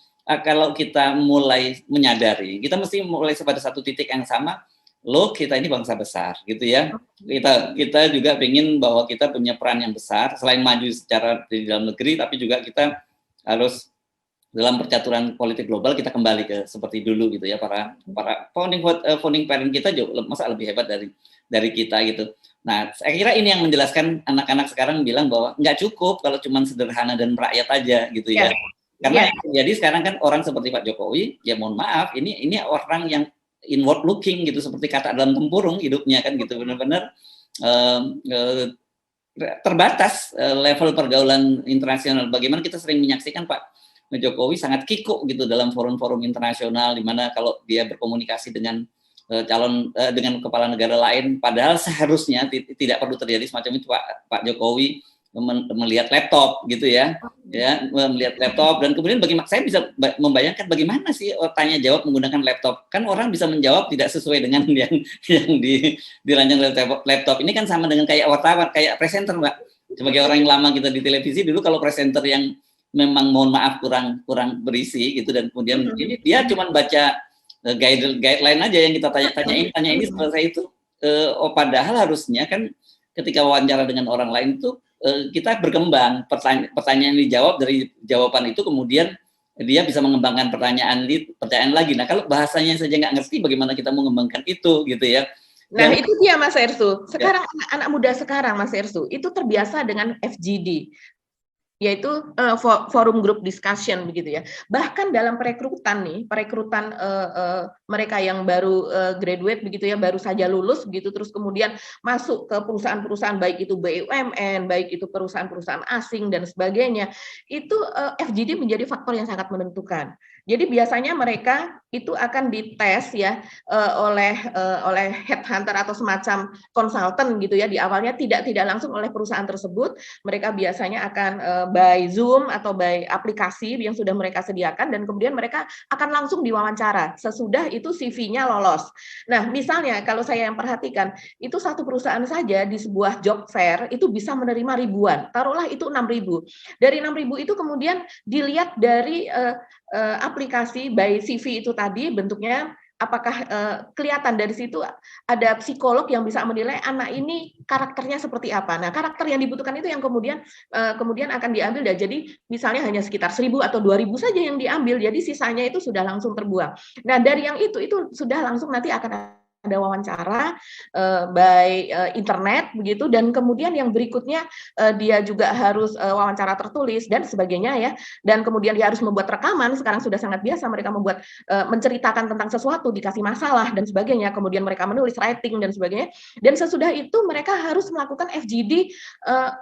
S1: kalau kita mulai menyadari, kita mesti mulai pada satu titik yang sama. Loh, kita ini bangsa besar gitu ya. Kita juga ingin bahwa kita punya peran yang besar selain maju secara di dalam negeri, tapi juga kita harus dalam percaturan politik global kita kembali ke seperti dulu gitu ya. Para founding parent kita jauh masa lebih hebat dari kita gitu. Nah, saya kira ini yang menjelaskan anak-anak sekarang bilang bahwa nggak cukup kalau cuma sederhana dan merakyat aja gitu ya. Karena jadi sekarang kan orang seperti Pak Jokowi, ya mohon maaf, ini orang yang inward looking gitu, seperti kata dalam tempurung hidupnya kan gitu, benar-benar terbatas level pergaulan internasional. Bagaimana kita sering menyaksikan Pak Jokowi sangat kikuk gitu dalam forum-forum internasional, di mana kalau dia berkomunikasi dengan dengan kepala negara lain, padahal seharusnya tidak perlu terjadi semacam itu. Pak Jokowi melihat laptop gitu ya, melihat laptop, dan kemudian saya bisa membayangkan bagaimana sih tanya jawab menggunakan laptop. Kan orang bisa menjawab tidak sesuai dengan yang dirancang laptop. Ini kan sama dengan kayak wartawan, kayak presenter, Mbak. Sebagai orang yang lama kita di televisi dulu, kalau presenter yang memang mohon maaf kurang berisi gitu, dan kemudian ini dia cuma baca guideline aja yang kita tanya ini selesai itu. Padahal harusnya kan ketika wawancara dengan orang lain itu kita berkembang, pertanyaan dijawab, dari jawaban itu kemudian dia bisa mengembangkan pertanyaan lagi. Nah, kalau bahasanya saja nggak ngerti, bagaimana kita mengembangkan itu gitu ya.
S2: Nah, itu dia Mas Herssu. Sekarang anak muda sekarang Mas Herssu itu terbiasa dengan FGD, yaitu forum group discussion begitu ya. Bahkan dalam perekrutan mereka yang baru graduate begitu ya, baru saja lulus begitu, terus kemudian masuk ke perusahaan-perusahaan, baik itu BUMN, baik itu perusahaan-perusahaan asing dan sebagainya, itu FGD menjadi faktor yang sangat menentukan. Jadi biasanya mereka itu akan dites ya oleh headhunter atau semacam konsultan gitu ya, di awalnya tidak langsung oleh perusahaan tersebut. Mereka biasanya akan by Zoom atau by aplikasi yang sudah mereka sediakan, dan kemudian mereka akan langsung diwawancara. Sesudah itu CV-nya lolos. Nah, misalnya kalau saya yang perhatikan, itu satu perusahaan saja di sebuah job fair itu bisa menerima ribuan. Taruhlah itu 6.000. Dari 6.000 itu kemudian dilihat dari aplikasi by CV itu tadi bentuknya, apakah kelihatan dari situ ada psikolog yang bisa menilai anak ini karakternya seperti apa. Nah, karakter yang dibutuhkan itu yang kemudian akan diambil. Dan jadi misalnya hanya sekitar 1.000 atau 2.000 saja yang diambil, jadi sisanya itu sudah langsung terbuang. Nah, dari yang itu sudah langsung nanti akan ada wawancara by internet begitu, dan kemudian yang berikutnya dia juga harus wawancara tertulis dan sebagainya ya, dan kemudian dia harus membuat rekaman. Sekarang sudah sangat biasa mereka membuat menceritakan tentang sesuatu, dikasih masalah dan sebagainya, kemudian mereka menulis writing dan sebagainya, dan sesudah itu mereka harus melakukan FGD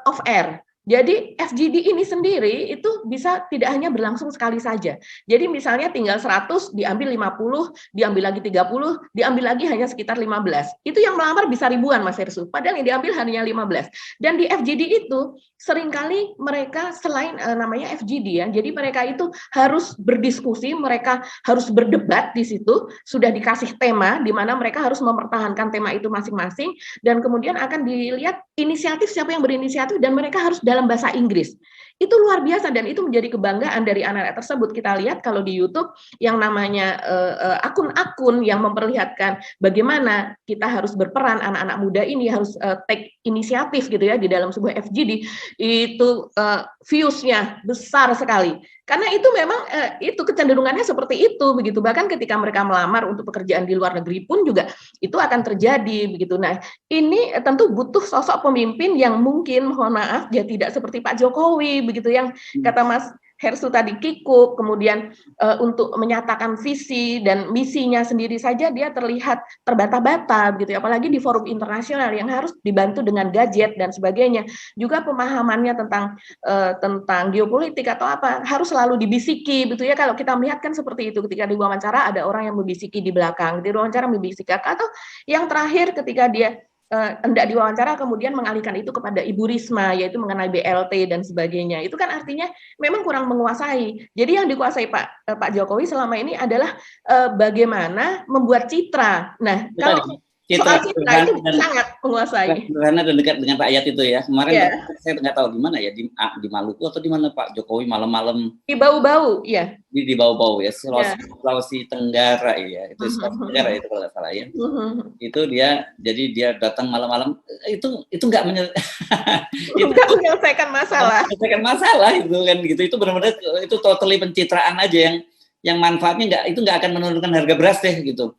S2: off air. Jadi FGD ini sendiri itu bisa tidak hanya berlangsung sekali saja. Jadi misalnya tinggal 100, diambil 50, diambil lagi 30, diambil lagi hanya sekitar 15. Itu yang melamar bisa ribuan Mas Herssu, padahal yang diambil hanya 15. Dan di FGD itu seringkali mereka selain namanya FGD ya, jadi mereka itu harus berdiskusi, mereka harus berdebat di situ, sudah dikasih tema di mana mereka harus mempertahankan tema itu masing-masing, dan kemudian akan dilihat inisiatif siapa yang berinisiatif, dan mereka harus dalam bahasa Inggris. itu luar biasa dan itu menjadi kebanggaan dari anak-anak tersebut. Kita lihat kalau di YouTube yang namanya akun-akun yang memperlihatkan bagaimana kita harus berperan, anak-anak muda ini harus take inisiatif gitu ya di dalam sebuah FGD, itu views-nya besar sekali. Karena itu memang itu kecenderungannya seperti itu begitu. Bahkan ketika mereka melamar untuk pekerjaan di luar negeri pun juga itu akan terjadi begitu. Nah, ini tentu butuh sosok pemimpin yang mungkin, mohon maaf, dia tidak seperti Pak Jokowi begitu, yang kata Mas Hersu tadi kikuk, kemudian untuk menyatakan visi dan misinya sendiri saja dia terlihat terbata-bata begitu, apalagi di forum internasional yang harus dibantu dengan gadget dan sebagainya. Juga pemahamannya tentang geopolitik atau apa harus selalu dibisiki begitu ya. Kalau kita melihat kan seperti itu, ketika diwawancara ada orang yang membisiki di belakang, di wawancara membisiki, atau yang terakhir ketika dia hendak diwawancara kemudian mengalihkan itu kepada Ibu Risma, yaitu mengenai BLT dan sebagainya. Itu kan artinya memang kurang menguasai. Jadi yang dikuasai Pak Jokowi selama ini adalah bagaimana membuat citra. Nah, kalau soal citra itu sangat menguasai.
S1: Sederhana dan dekat dengan rakyat itu ya. Kemarin saya nggak tahu di mana ya, di Maluku atau di mana Pak Jokowi malam-malam.
S2: Di Bau-Bau, ya.
S1: Di Bau-Bau ya, Sulawesi Tenggara ya, itu Sulawesi Tenggara itu kalau nggak salah ya. Itu dia datang malam-malam, itu nggak
S2: menyelesaikan masalah.
S1: Menyelesaikan masalah itu kan gitu. Itu benar-benar itu totally pencitraan aja yang manfaatnya nggak akan menurunkan harga beras deh gitu.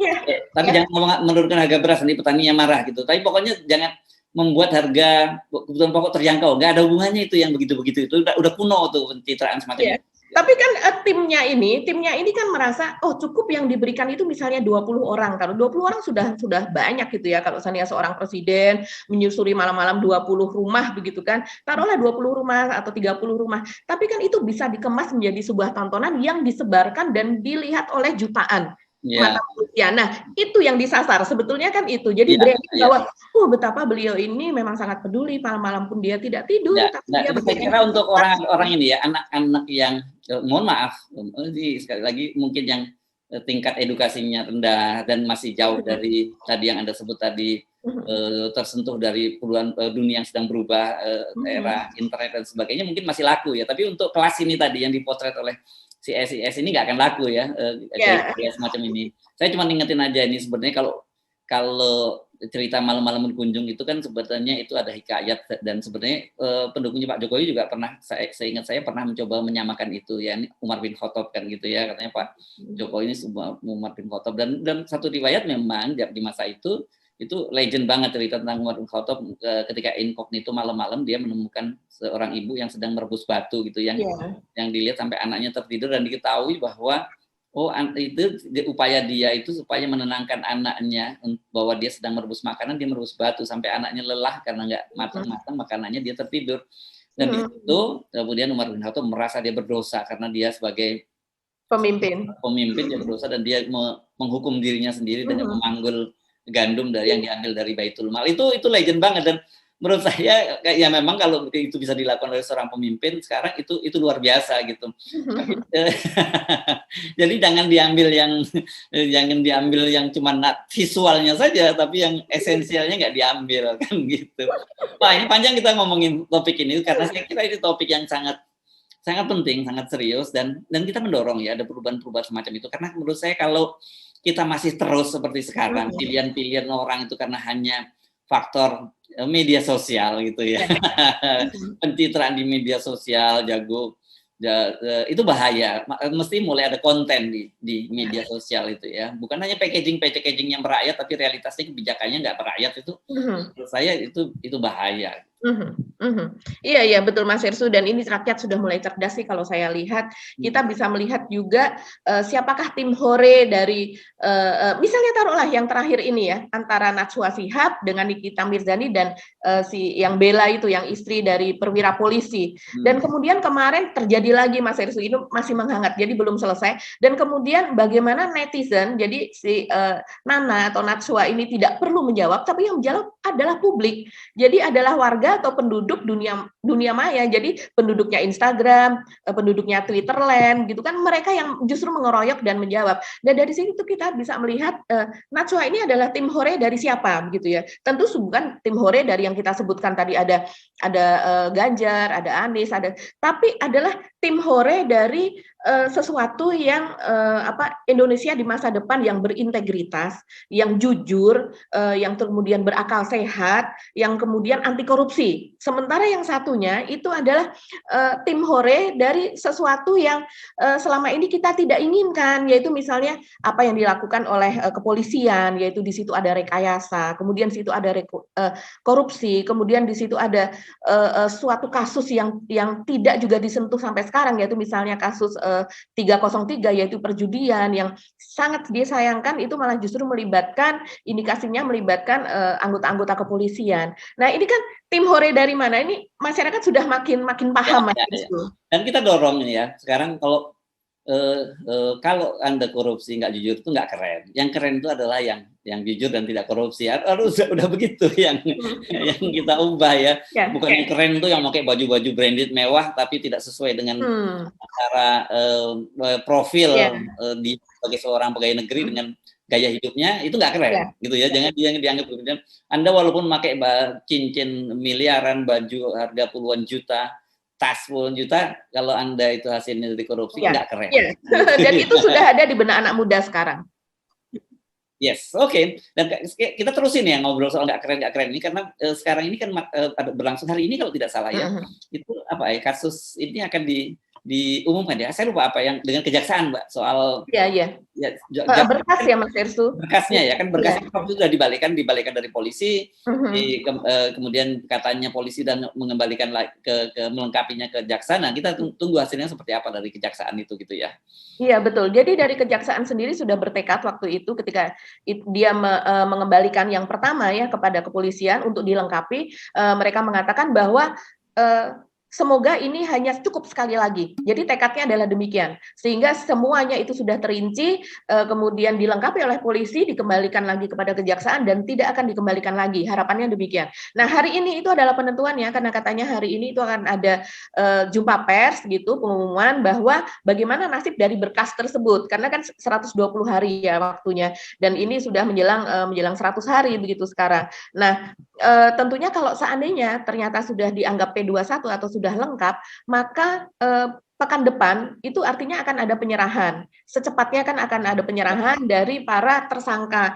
S1: Tapi jangan menurunkan harga beras, nanti petaninya marah gitu. Tapi pokoknya jangan membuat harga kebutuhan pokok terjangkau. Nggak ada hubungannya itu yang begitu-begitu. Itu udah kuno tuh pencitraan semacam itu.
S2: Tapi kan timnya ini kan merasa cukup yang diberikan itu misalnya 20 orang. Kalau 20 orang sudah banyak gitu ya. Kalau misalnya seorang presiden menyusuri malam-malam 20 rumah begitu kan. Taruhlah 20 rumah atau 30 rumah. Tapi kan itu bisa dikemas menjadi sebuah tontonan yang disebarkan dan dilihat oleh jutaan. Mata manusia. Nah, itu yang disasar sebetulnya kan itu. Jadi branding bahwa betapa beliau ini memang sangat peduli, malam-malam pun dia tidak tidur.
S1: Saya kira untuk orang-orang ini ya, anak-anak yang mohon maaf, sekali lagi mungkin yang tingkat edukasinya rendah dan masih jauh dari tadi yang Anda sebut tadi, tersentuh dari puluhan dunia yang sedang berubah, era internet dan sebagainya, mungkin masih laku ya. Tapi untuk kelas ini tadi yang dipotret oleh si SIS ini nggak akan laku ya, kayak semacam ini. Saya cuma ingetin aja ini sebenarnya kalau cerita malam-malam berkunjung itu kan sebenarnya itu ada hikayat, dan sebenarnya pendukungnya Pak Jokowi juga pernah, seingat saya pernah mencoba menyamakan itu ya, Umar bin Khattab kan gitu ya, katanya Pak Jokowi ini Umar bin Khattab, dan satu riwayat memang di masa itu legend banget cerita tentang Umar bin Khattab ketika incognito malam-malam dia menemukan seorang ibu yang sedang merebus batu gitu, yang dilihat sampai anaknya tertidur dan diketahui bahwa itu upaya dia itu supaya menenangkan anaknya bahwa dia sedang merebus makanan, dia merebus batu sampai anaknya lelah karena nggak matang-matang makanannya, dia tertidur. Dan di situ kemudian Umar bin Khattab merasa dia berdosa karena dia sebagai pemimpin dia berdosa, dan dia menghukum dirinya sendiri dengan memanggul gandum yang diambil dari Baitul Mal. Itu legend banget, dan menurut saya ya memang kalau itu bisa dilakukan oleh seorang pemimpin sekarang itu luar biasa gitu. Jadi jangan diambil yang cuma visualnya saja, tapi yang esensialnya nggak diambil kan gitu. Wah, ini panjang kita ngomongin topik ini karena saya kira ini topik yang sangat penting, sangat serius, dan kita mendorong ya ada perubahan-perubahan semacam itu, karena menurut saya kalau kita masih terus seperti sekarang, pilihan-pilihan orang itu karena hanya faktor media sosial gitu ya, pencitraan di media sosial itu bahaya. Mesti mulai ada konten di media sosial itu ya, bukan hanya packaging yang merakyat, tapi realitasnya kebijakannya nggak merakyat. Itu menurut saya itu bahaya.
S2: Iya betul Mas Hersu, dan ini rakyat sudah mulai cerdas sih kalau saya lihat. Kita bisa melihat juga siapakah tim hore dari misalnya taruhlah yang terakhir ini ya, antara Najwa Shihab dengan Nikita Mirzani dan si yang Bella itu, yang istri dari perwira polisi. Dan kemudian kemarin terjadi lagi Mas Hersu, ini masih menghangat, jadi belum selesai. Dan kemudian bagaimana netizen, jadi si Nana atau Najwa ini tidak perlu menjawab, tapi yang menjawab adalah publik. Jadi adalah warga warga atau penduduk dunia maya. Jadi penduduknya Instagram, penduduknya Twitterland gitu kan, mereka yang justru mengeroyok dan menjawab. Dan dari situ kita bisa melihat Najwa ini adalah tim hore dari siapa gitu ya. Tentu bukan tim hore dari yang kita sebutkan tadi, ada Ganjar, ada Anies, tapi adalah tim hore dari sesuatu yang Indonesia di masa depan yang berintegritas, yang jujur, yang kemudian berakal sehat, yang kemudian anti korupsi. Sementara yang satunya itu adalah tim hore dari sesuatu yang selama ini kita tidak inginkan, yaitu misalnya apa yang dilakukan oleh kepolisian, yaitu di situ ada rekayasa, kemudian di situ ada korupsi, kemudian di situ ada suatu kasus yang tidak juga disentuh sampai sekarang, yaitu misalnya kasus 303 yaitu perjudian yang sangat disayangkan itu malah justru indikasinya melibatkan anggota-anggota kepolisian. Nah, ini kan tim hore dari mana? Ini masyarakat sudah makin paham
S1: ya. Dan kita dorong ya. Sekarang kalau Anda korupsi nggak jujur itu nggak keren. Yang keren itu adalah yang jujur dan tidak korupsi. Harus udah begitu yang kita ubah ya. Bukan yang keren itu yang pakai baju-baju branded mewah tapi tidak sesuai dengan cara profil dia sebagai seorang pegawai negeri dengan gaya hidupnya, itu nggak keren gitu ya. Jangan dianggap kemudian Anda walaupun pakai cincin miliaran, baju harga puluhan juta, tas puluhan juta, kalau Anda itu hasilnya dari korupsi nggak keren.
S2: Dan itu sudah ada di benak anak muda sekarang.
S1: Yes, oke. Dan kita terusin ya ngobrol soal nggak keren ini karena sekarang ini kan berlangsung hari ini kalau tidak salah ya. Itu kasus ini akan diumumkan ya. Saya lupa apa yang dengan kejaksaan, Mbak, soal
S2: berkas ya, Mas Ersu.
S1: Berkasnya ya kan, berkas itu sudah dibalikan dari polisi, kemudian katanya polisi dan mengembalikan ke melengkapinya ke kejaksaan. Nah, kita tunggu hasilnya seperti apa dari kejaksaan itu gitu ya.
S2: Iya, betul. Jadi dari kejaksaan sendiri sudah bertekad waktu itu ketika dia mengembalikan yang pertama ya kepada kepolisian untuk dilengkapi, mereka mengatakan bahwa semoga ini hanya cukup sekali lagi. Jadi tekadnya adalah demikian. Sehingga semuanya itu sudah terinci, kemudian dilengkapi oleh polisi, dikembalikan lagi kepada kejaksaan, dan tidak akan dikembalikan lagi. Harapannya demikian. Nah, hari ini itu adalah penentuannya, karena katanya hari ini itu akan ada jumpa pers, gitu, pengumuman bahwa bagaimana nasib dari berkas tersebut. Karena kan 120 hari ya waktunya. Dan ini sudah menjelang 100 hari, begitu sekarang. Nah, tentunya kalau seandainya ternyata sudah dianggap P21 atau sudah lengkap, maka pekan depan itu artinya akan ada penyerahan. Secepatnya kan akan ada penyerahan dari para tersangka.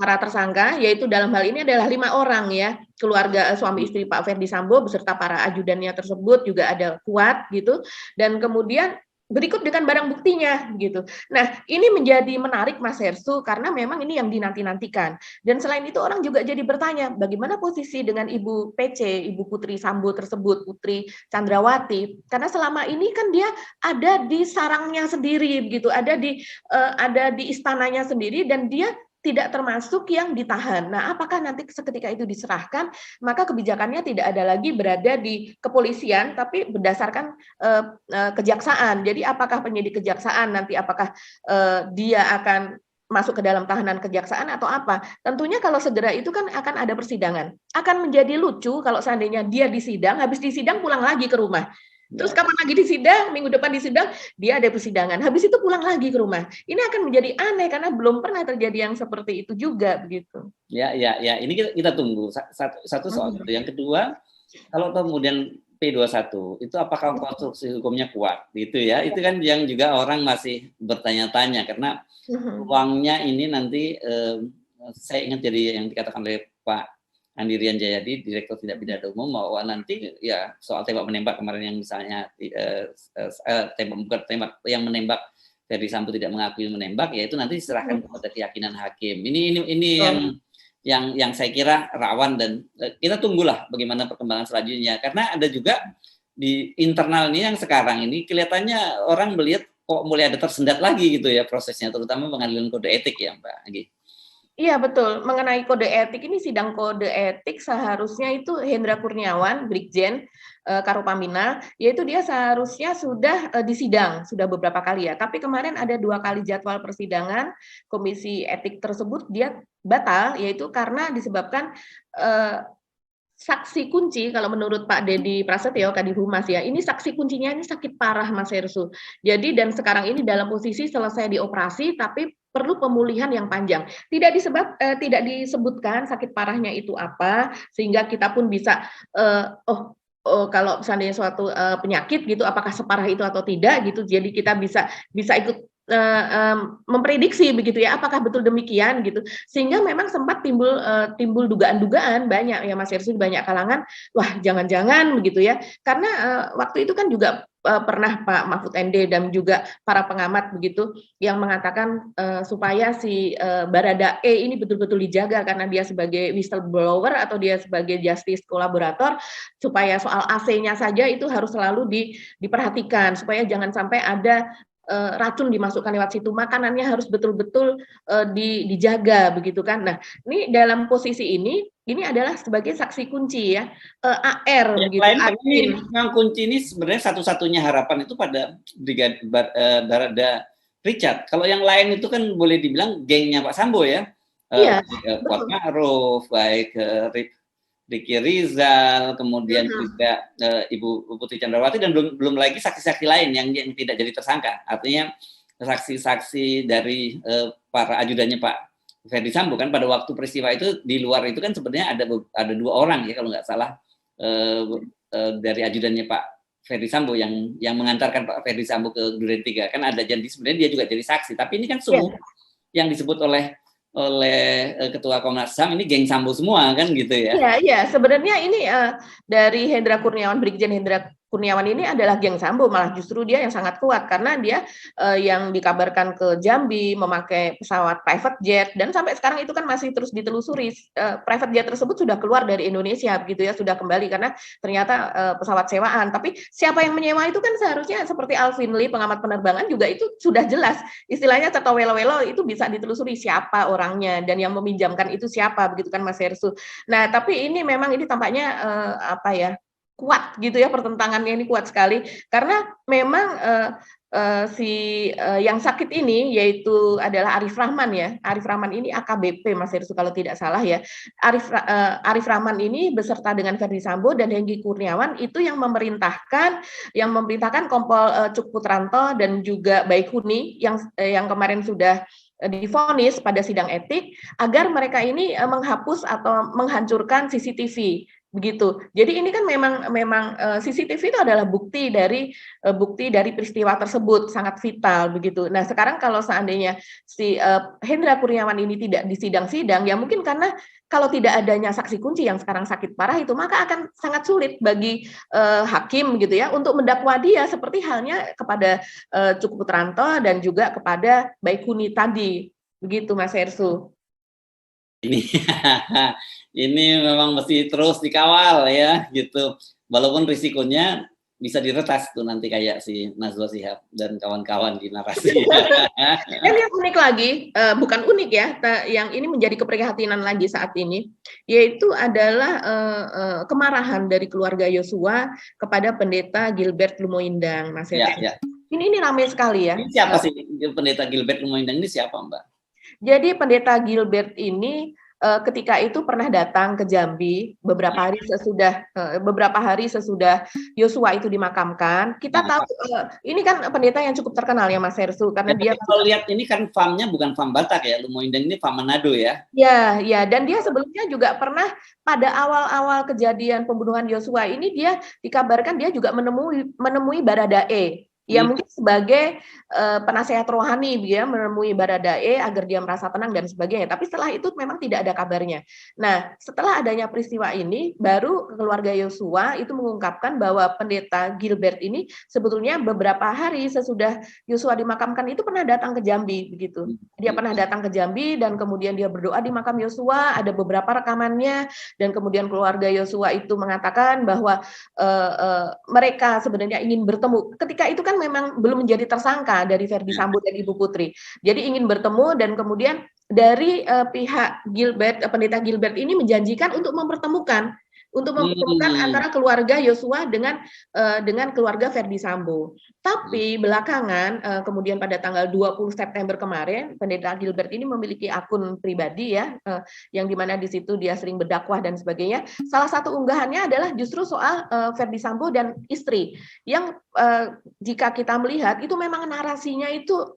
S2: Para tersangka, yaitu dalam hal ini adalah 5 orang ya, keluarga suami istri Pak Ferdi Sambo beserta para ajudannya tersebut, juga ada Kuat gitu, dan kemudian berikut dengan barang buktinya gitu. Nah, ini menjadi menarik Mas Hersu karena memang ini yang dinanti-nantikan. Dan selain itu orang juga jadi bertanya, bagaimana posisi dengan Ibu PC, Ibu Putri Sambo tersebut, Putri Chandrawati? Karena selama ini kan dia ada di sarangnya sendiri begitu, ada di istananya sendiri, dan dia tidak termasuk yang ditahan. Nah, apakah nanti seketika itu diserahkan, maka kebijakannya tidak ada lagi berada di kepolisian, tapi berdasarkan kejaksaan. Jadi apakah penyidik kejaksaan nanti, apakah dia akan masuk ke dalam tahanan kejaksaan atau apa? Tentunya kalau segera itu kan akan ada persidangan. Akan menjadi lucu kalau seandainya dia disidang, habis disidang pulang lagi ke rumah. Terus kapan lagi disidang? Minggu depan disidang, dia ada persidangan. Habis itu pulang lagi ke rumah. Ini akan menjadi aneh karena belum pernah terjadi yang seperti itu juga begitu.
S1: Ya. Ini kita tunggu. Satu soal itu. Yang kedua, kalau kemudian P21 itu apakah konstruksi hukumnya kuat gitu ya? Itu kan yang juga orang masih bertanya-tanya karena uangnya ini nanti saya ingat jadi yang dikatakan oleh Pak Andirian Jayadi, Direktur Tindak Pidana Umum, bahwa nanti ya soal tembak menembak kemarin yang misalnya tembak yang menembak Ferdi Sambo tidak mengakui menembak, ya itu nanti diserahkan kepada keyakinan hakim. Ini yang saya kira rawan, dan kita tunggulah bagaimana perkembangan selanjutnya, karena ada juga di internal ini yang sekarang ini kelihatannya orang melihat kok mulai ada tersendat lagi gitu ya prosesnya, terutama pengadilan kode etik ya Mbak Agi.
S2: Iya betul, mengenai kode etik ini, sidang kode etik seharusnya itu Hendra Kurniawan, Brigjen Karupamina, yaitu dia seharusnya sudah disidang, sudah beberapa kali ya, tapi kemarin ada 2 kali jadwal persidangan, komisi etik tersebut dia batal, yaitu karena disebabkan saksi kunci kalau menurut Pak Dedi Prasetyo Kadif Humas ya, ini saksi kuncinya ini sakit parah Mas Hersu. Jadi dan sekarang ini dalam posisi selesai dioperasi tapi perlu pemulihan yang panjang. Tidak disebutkan sakit parahnya itu apa sehingga kita pun bisa kalau misalnya suatu penyakit gitu apakah separah itu atau tidak gitu. Jadi kita bisa ikut memprediksi begitu ya apakah betul demikian gitu sehingga memang sempat timbul dugaan-dugaan banyak ya Mas Hersu banyak kalangan wah jangan-jangan begitu ya karena waktu itu kan juga pernah Pak Mahfud MD dan juga para pengamat begitu yang mengatakan supaya si Baradae ini betul-betul dijaga karena dia sebagai whistleblower atau dia sebagai justice kolaborator supaya soal AC-nya saja itu harus selalu diperhatikan supaya jangan sampai ada racun dimasukkan lewat situ, makanannya harus betul-betul dijaga begitu kan. Nah, ini dalam posisi ini adalah sebagai saksi kunci ya, AR
S1: ya,
S2: begitu.
S1: Ini yang kunci ini sebenarnya satu-satunya harapan itu pada Brigadir Barada Richard. Kalau yang lain itu kan boleh dibilang gengnya Pak Sambo ya.
S2: Iya.
S1: Kuat Ma'ruf, baik Ricky Rizal, kemudian juga Ibu Putri Chandrawati dan belum lagi saksi-saksi lain yang tidak jadi tersangka. Artinya saksi-saksi dari para ajudannya Pak Ferdi Sambo kan pada waktu peristiwa itu di luar itu kan sebenarnya ada 2 orang ya kalau nggak salah dari ajudannya Pak Ferdi Sambo yang mengantarkan Pak Ferdi Sambo ke Duren 3 kan ada jadi sebenarnya dia juga jadi saksi. Tapi ini kan semua yang disebut oleh Ketua Komnas HAM ini geng Sambo semua kan gitu ya.
S2: Iya, sebenarnya ini dari Hendra Kurniawan, Brigjen Hendra Kurniawan ini adalah geng Sambo, malah justru dia yang sangat kuat karena dia yang dikabarkan ke Jambi memakai pesawat private jet dan sampai sekarang itu kan masih terus ditelusuri private jet tersebut sudah keluar dari Indonesia begitu ya, sudah kembali karena ternyata pesawat sewaan. Tapi siapa yang menyewa itu kan seharusnya seperti Alvin Lee pengamat penerbangan juga itu sudah jelas istilahnya atau welo-welo itu bisa ditelusuri siapa orangnya dan yang meminjamkan itu siapa begitu kan Mas Hersu. Nah, tapi ini memang ini tampaknya kuat gitu ya pertentangannya ini kuat sekali karena memang yang sakit ini yaitu adalah Arif Rahman ya. Arif Rahman ini AKBP Mas Hersu kalau tidak salah ya. Arif Rahman ini beserta dengan Ferdi Sambo dan Hengki Kurniawan itu yang memerintahkan Kompol Cuk Putranto dan juga Baikuni yang kemarin sudah divonis pada sidang etik agar mereka ini menghapus atau menghancurkan CCTV begitu. Jadi ini kan memang CCTV itu adalah bukti dari peristiwa tersebut sangat vital begitu. Nah sekarang kalau seandainya si Hendra Kurniawan ini tidak di sidang-sidang ya mungkin karena kalau tidak adanya saksi kunci yang sekarang sakit parah itu maka akan sangat sulit bagi hakim gitu ya untuk mendakwa dia seperti halnya kepada Cuk Putranto dan juga kepada Baikuni tadi begitu Mas Hersu.
S1: Ini memang mesti terus dikawal ya gitu. Walaupun risikonya bisa diretas tuh nanti kayak si Najwa Shihab dan kawan-kawan di narasi.
S2: Dan yang unik lagi, bukan unik ya, yang ini menjadi keprihatinan lagi saat ini, yaitu adalah kemarahan dari keluarga Yosua kepada Pendeta Gilbert Lumoindang, Mas Hersu.
S1: Ya.
S2: Ini ramai sekali ya.
S1: Ini siapa sih Pendeta Gilbert Lumoindang ini siapa Mbak?
S2: Jadi Pendeta Gilbert ini ketika itu pernah datang ke Jambi beberapa hari sesudah Yosua itu dimakamkan. Kita tahu ini kan pendeta yang cukup terkenal ya Mas Hersu karena dia
S1: kalau lihat ini kan farmnya bukan farm Batak ya, Lumoindang ini farm Manado ya.
S2: Ya, dan dia sebelumnya juga pernah pada awal-awal kejadian pembunuhan Yosua ini dia dikabarkan dia juga menemui Baradae. Ya mungkin sebagai penasehat rohani dia menemui Baradae agar dia merasa tenang dan sebagainya. Tapi setelah itu memang tidak ada kabarnya. Nah, setelah adanya peristiwa ini, baru keluarga Yosua itu mengungkapkan bahwa Pendeta Gilbert ini sebetulnya beberapa hari sesudah Yosua dimakamkan itu pernah datang ke Jambi begitu. Dia pernah datang ke Jambi dan kemudian dia berdoa di makam Yosua. Ada beberapa rekamannya dan kemudian keluarga Yosua itu mengatakan bahwa mereka sebenarnya ingin bertemu. Ketika itu kan memang belum menjadi tersangka dari Ferdi Sambo dan Ibu Putri. Jadi ingin bertemu dan kemudian dari pihak Pendeta Gilbert ini menjanjikan untuk mempertemukan untuk mempertemukan antara keluarga Yosua dengan keluarga Verdi Sambo. Tapi belakangan kemudian pada tanggal 20 September kemarin, Pendeta Gilbert ini memiliki akun pribadi ya, yang dimana di situ dia sering berdakwah dan sebagainya. Salah satu unggahannya adalah justru soal Verdi Sambo dan istri, yang jika kita melihat itu memang narasinya itu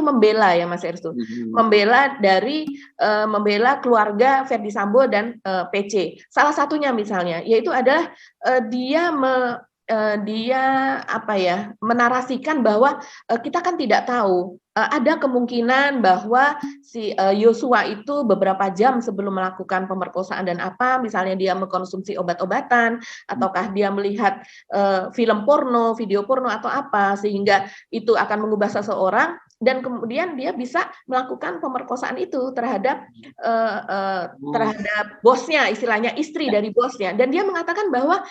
S2: membela ya Mas Ersu, membela keluarga Verdi Sambo dan PC. Salah satunya misalnya yaitu adalah dia menarasikan bahwa kita kan tidak tahu, ada kemungkinan bahwa si Yosua itu beberapa jam sebelum melakukan pemerkosaan dan misalnya dia mengkonsumsi obat-obatan ataukah dia melihat film porno, video porno atau sehingga itu akan mengubah seseorang dan kemudian dia bisa melakukan pemerkosaan itu terhadap bosnya, istilahnya istri dari bosnya, dan dia mengatakan bahwa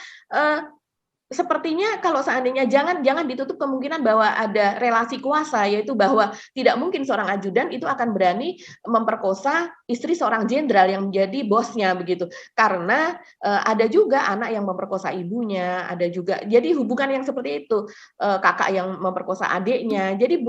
S2: sepertinya kalau seandainya jangan ditutup kemungkinan bahwa ada relasi kuasa, yaitu bahwa tidak mungkin seorang ajudan itu akan berani memperkosa istri seorang jenderal yang menjadi bosnya begitu, karena ada juga anak yang memperkosa ibunya, ada juga jadi hubungan yang seperti itu, kakak yang memperkosa adiknya, jadi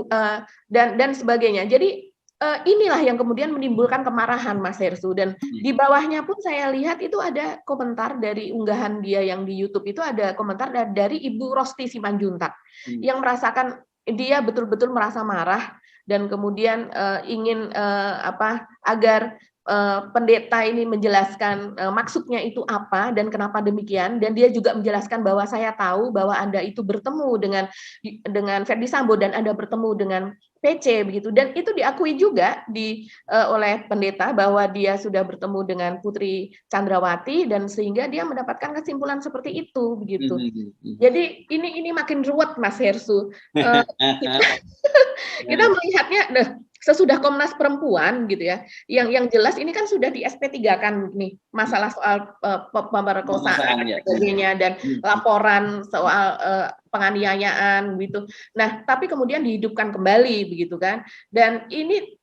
S2: dan sebagainya. Jadi inilah yang kemudian menimbulkan kemarahan Mas Hersu, dan di bawahnya pun saya lihat itu ada komentar dari unggahan dia yang di YouTube, itu ada komentar dari Ibu Rosti Simanjuntak yang merasakan, dia betul-betul merasa marah dan kemudian ingin agar pendeta ini menjelaskan maksudnya itu apa dan kenapa demikian, dan dia juga menjelaskan bahwa saya tahu bahwa Anda itu bertemu dengan Verdi Sambo dan Anda bertemu dengan PC begitu, dan itu diakui juga oleh pendeta bahwa dia sudah bertemu dengan Putri Chandrawati dan sehingga dia mendapatkan kesimpulan seperti itu begitu. Jadi ini makin ruwet Mas Hersu. Kita melihatnya sesudah Komnas Perempuan gitu ya, yang jelas ini kan sudah di SP3 kan nih masalah soal pemerkosaan dan sebagainya dan laporan soal penganiayaan gitu. Nah, tapi kemudian dihidupkan kembali begitu kan. Dan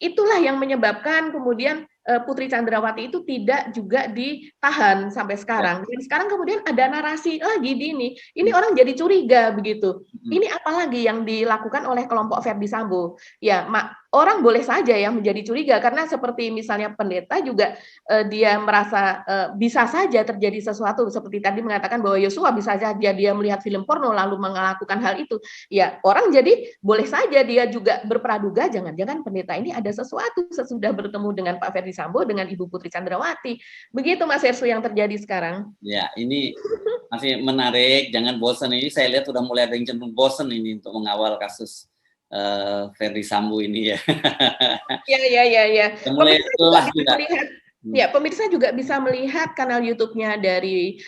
S2: itulah yang menyebabkan kemudian Putri Chandrawati itu tidak juga ditahan sampai sekarang. Dan sekarang kemudian ada narasi lagi ini orang jadi curiga begitu. Ini apalagi yang dilakukan oleh kelompok Verdi Sambo. Ya, orang boleh saja ya menjadi curiga karena seperti misalnya pendeta juga dia merasa bisa saja terjadi sesuatu seperti tadi mengatakan bahwa Yosua bisa saja dia melihat film porno lalu melakukan hal itu. Ya, orang jadi boleh saja dia juga berpraduga jangan-jangan pendeta ini ada sesuatu sesudah bertemu dengan Pak Verdi Sambo dengan Ibu Putri Chandrawati. Begitu Mas Hersu yang terjadi sekarang.
S1: Ya, ini masih menarik, jangan bosan, ini saya lihat sudah mulai ada yang cenderung bosan ini untuk mengawal kasus Verdi Sambo ini ya.
S2: Ya.
S1: Mulai lelah juga.
S2: Ya, pemirsa juga bisa melihat kanal YouTube-nya dari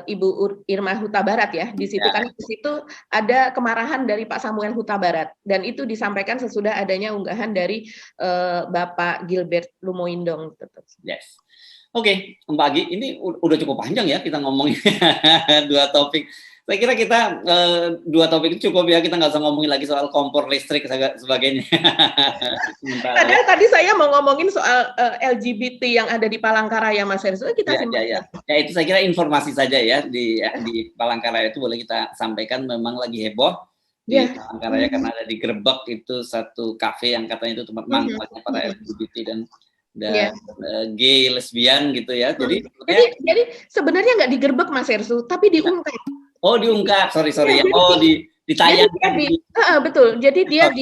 S2: Ibu Irma Huta Barat ya. Di situ kan di situ ada kemarahan dari Pak Samuel Huta Barat dan itu disampaikan sesudah adanya unggahan dari Bapak Gilbert Lumoindong.
S1: Yes. Oke, Mbak Agi, ini udah cukup panjang ya kita ngomongin dua topik. Saya kira kita dua topik itu cukup ya, kita nggak usah ngomongin lagi soal kompor listrik sebagainya.
S2: Padahal tadi saya mau ngomongin soal LGBT yang ada di Palangkaraya, Mas Hersu. Kita
S1: ya, itu saya kira informasi saja ya di Palangkaraya itu boleh kita sampaikan, memang lagi heboh di Palangkaraya karena ada digerebek itu satu kafe yang katanya itu tempat mangkaknya para LGBT dan gay, lesbian gitu ya. Jadi
S2: sebenarnya nggak digerebek Mas Hersu, tapi diungkap.
S1: Oh, diungkap, sorry ya. Oh, ditayangkan.
S2: Betul. Jadi dia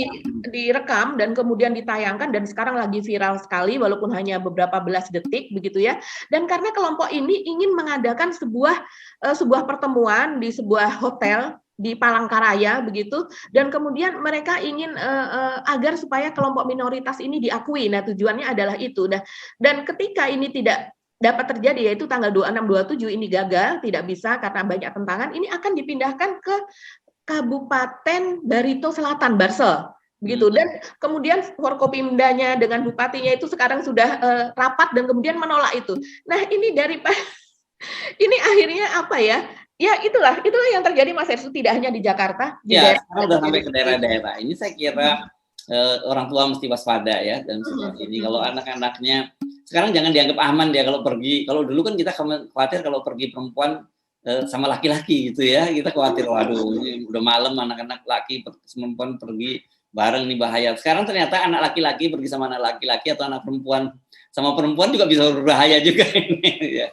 S2: direkam dan kemudian ditayangkan dan sekarang lagi viral sekali walaupun hanya beberapa belas detik begitu ya. Dan karena kelompok ini ingin mengadakan sebuah pertemuan di sebuah hotel di Palangkaraya begitu, dan kemudian mereka ingin agar supaya kelompok minoritas ini diakui. Nah, tujuannya adalah itu. Dan ketika ini tidak dapat terjadi, yaitu tanggal 26-27 ini gagal, tidak bisa karena banyak tentangan, ini akan dipindahkan ke Kabupaten Barito Selatan, Barsel, begitu. Dan kemudian Forkopimdanya dengan bupatinya itu sekarang sudah rapat dan kemudian menolak itu. Nah, ini ini akhirnya apa ya? Ya itulah yang terjadi Mas Hersu, tidak hanya di Jakarta.
S1: Ya, sekarang udah sampai ke daerah-daerah. Ini saya kira orang tua mesti waspada ya dan seperti ini. Kalau anak-anaknya, sekarang jangan dianggap aman dia kalau pergi. Kalau dulu kan kita khawatir kalau pergi perempuan sama laki-laki gitu ya, kita khawatir, waduh ini udah malam anak-anak laki perempuan pergi bareng nih bahaya. Sekarang ternyata anak laki-laki pergi sama anak laki-laki atau anak perempuan sama perempuan juga bisa berbahaya juga ini ya.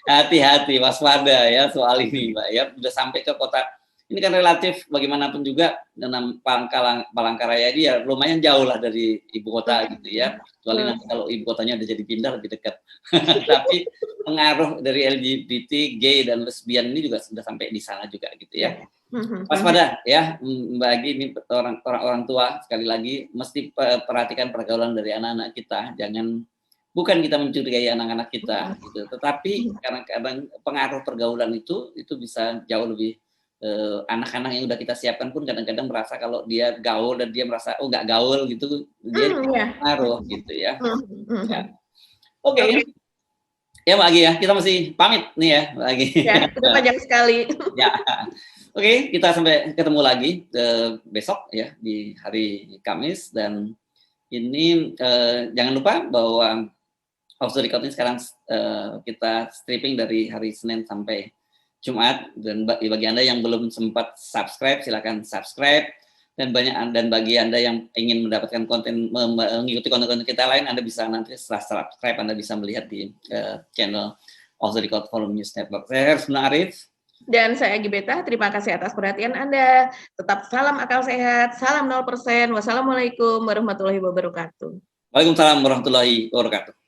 S1: Hati-hati, waspada ya soal ini Mbak ya. Udah sampai ke kota, ini kan relatif bagaimanapun juga dengan Palangkaraya ini ya lumayan jauh lah dari ibu kota gitu ya. Kecuali nanti kalau ibu kotanya udah jadi pindah lebih dekat. Tapi pengaruh dari LGBT, gay dan lesbian ini juga sudah sampai di sana juga gitu ya. Waspada ya Mbak Agi, ini orang tua sekali lagi mesti perhatikan pergaulan dari anak-anak kita. Bukan kita mencurigai anak-anak kita gitu, tetapi kadang-kadang pengaruh pergaulan itu bisa jauh lebih anak-anak yang udah kita siapkan pun kadang-kadang merasa kalau dia gaul dan dia merasa oh nggak gaul gitu, dia pengaruh gitu ya. Oke. Ya Mbak Agi ya, kita masih pamit nih ya Mbak Agi.
S2: Ya, sudah panjang sekali.
S1: Ya. Oke, kita sampai ketemu lagi besok ya di hari Kamis, dan ini jangan lupa bahwa Off the Record ini sekarang kita stripping dari hari Senin sampai Jumat, dan bagi Anda yang belum sempat subscribe silakan subscribe, dan bagi Anda yang ingin mendapatkan mengikuti konten-konten kita lain, Anda bisa nanti setelah subscribe Anda bisa melihat di channel Off the Record Forum News Network. Saya Hersuna Arif.
S2: Dan saya Agi Beta, terima kasih atas perhatian Anda. Tetap salam akal sehat, salam 0%. Wassalamualaikum warahmatullahi wabarakatuh.
S1: Waalaikumsalam warahmatullahi wabarakatuh.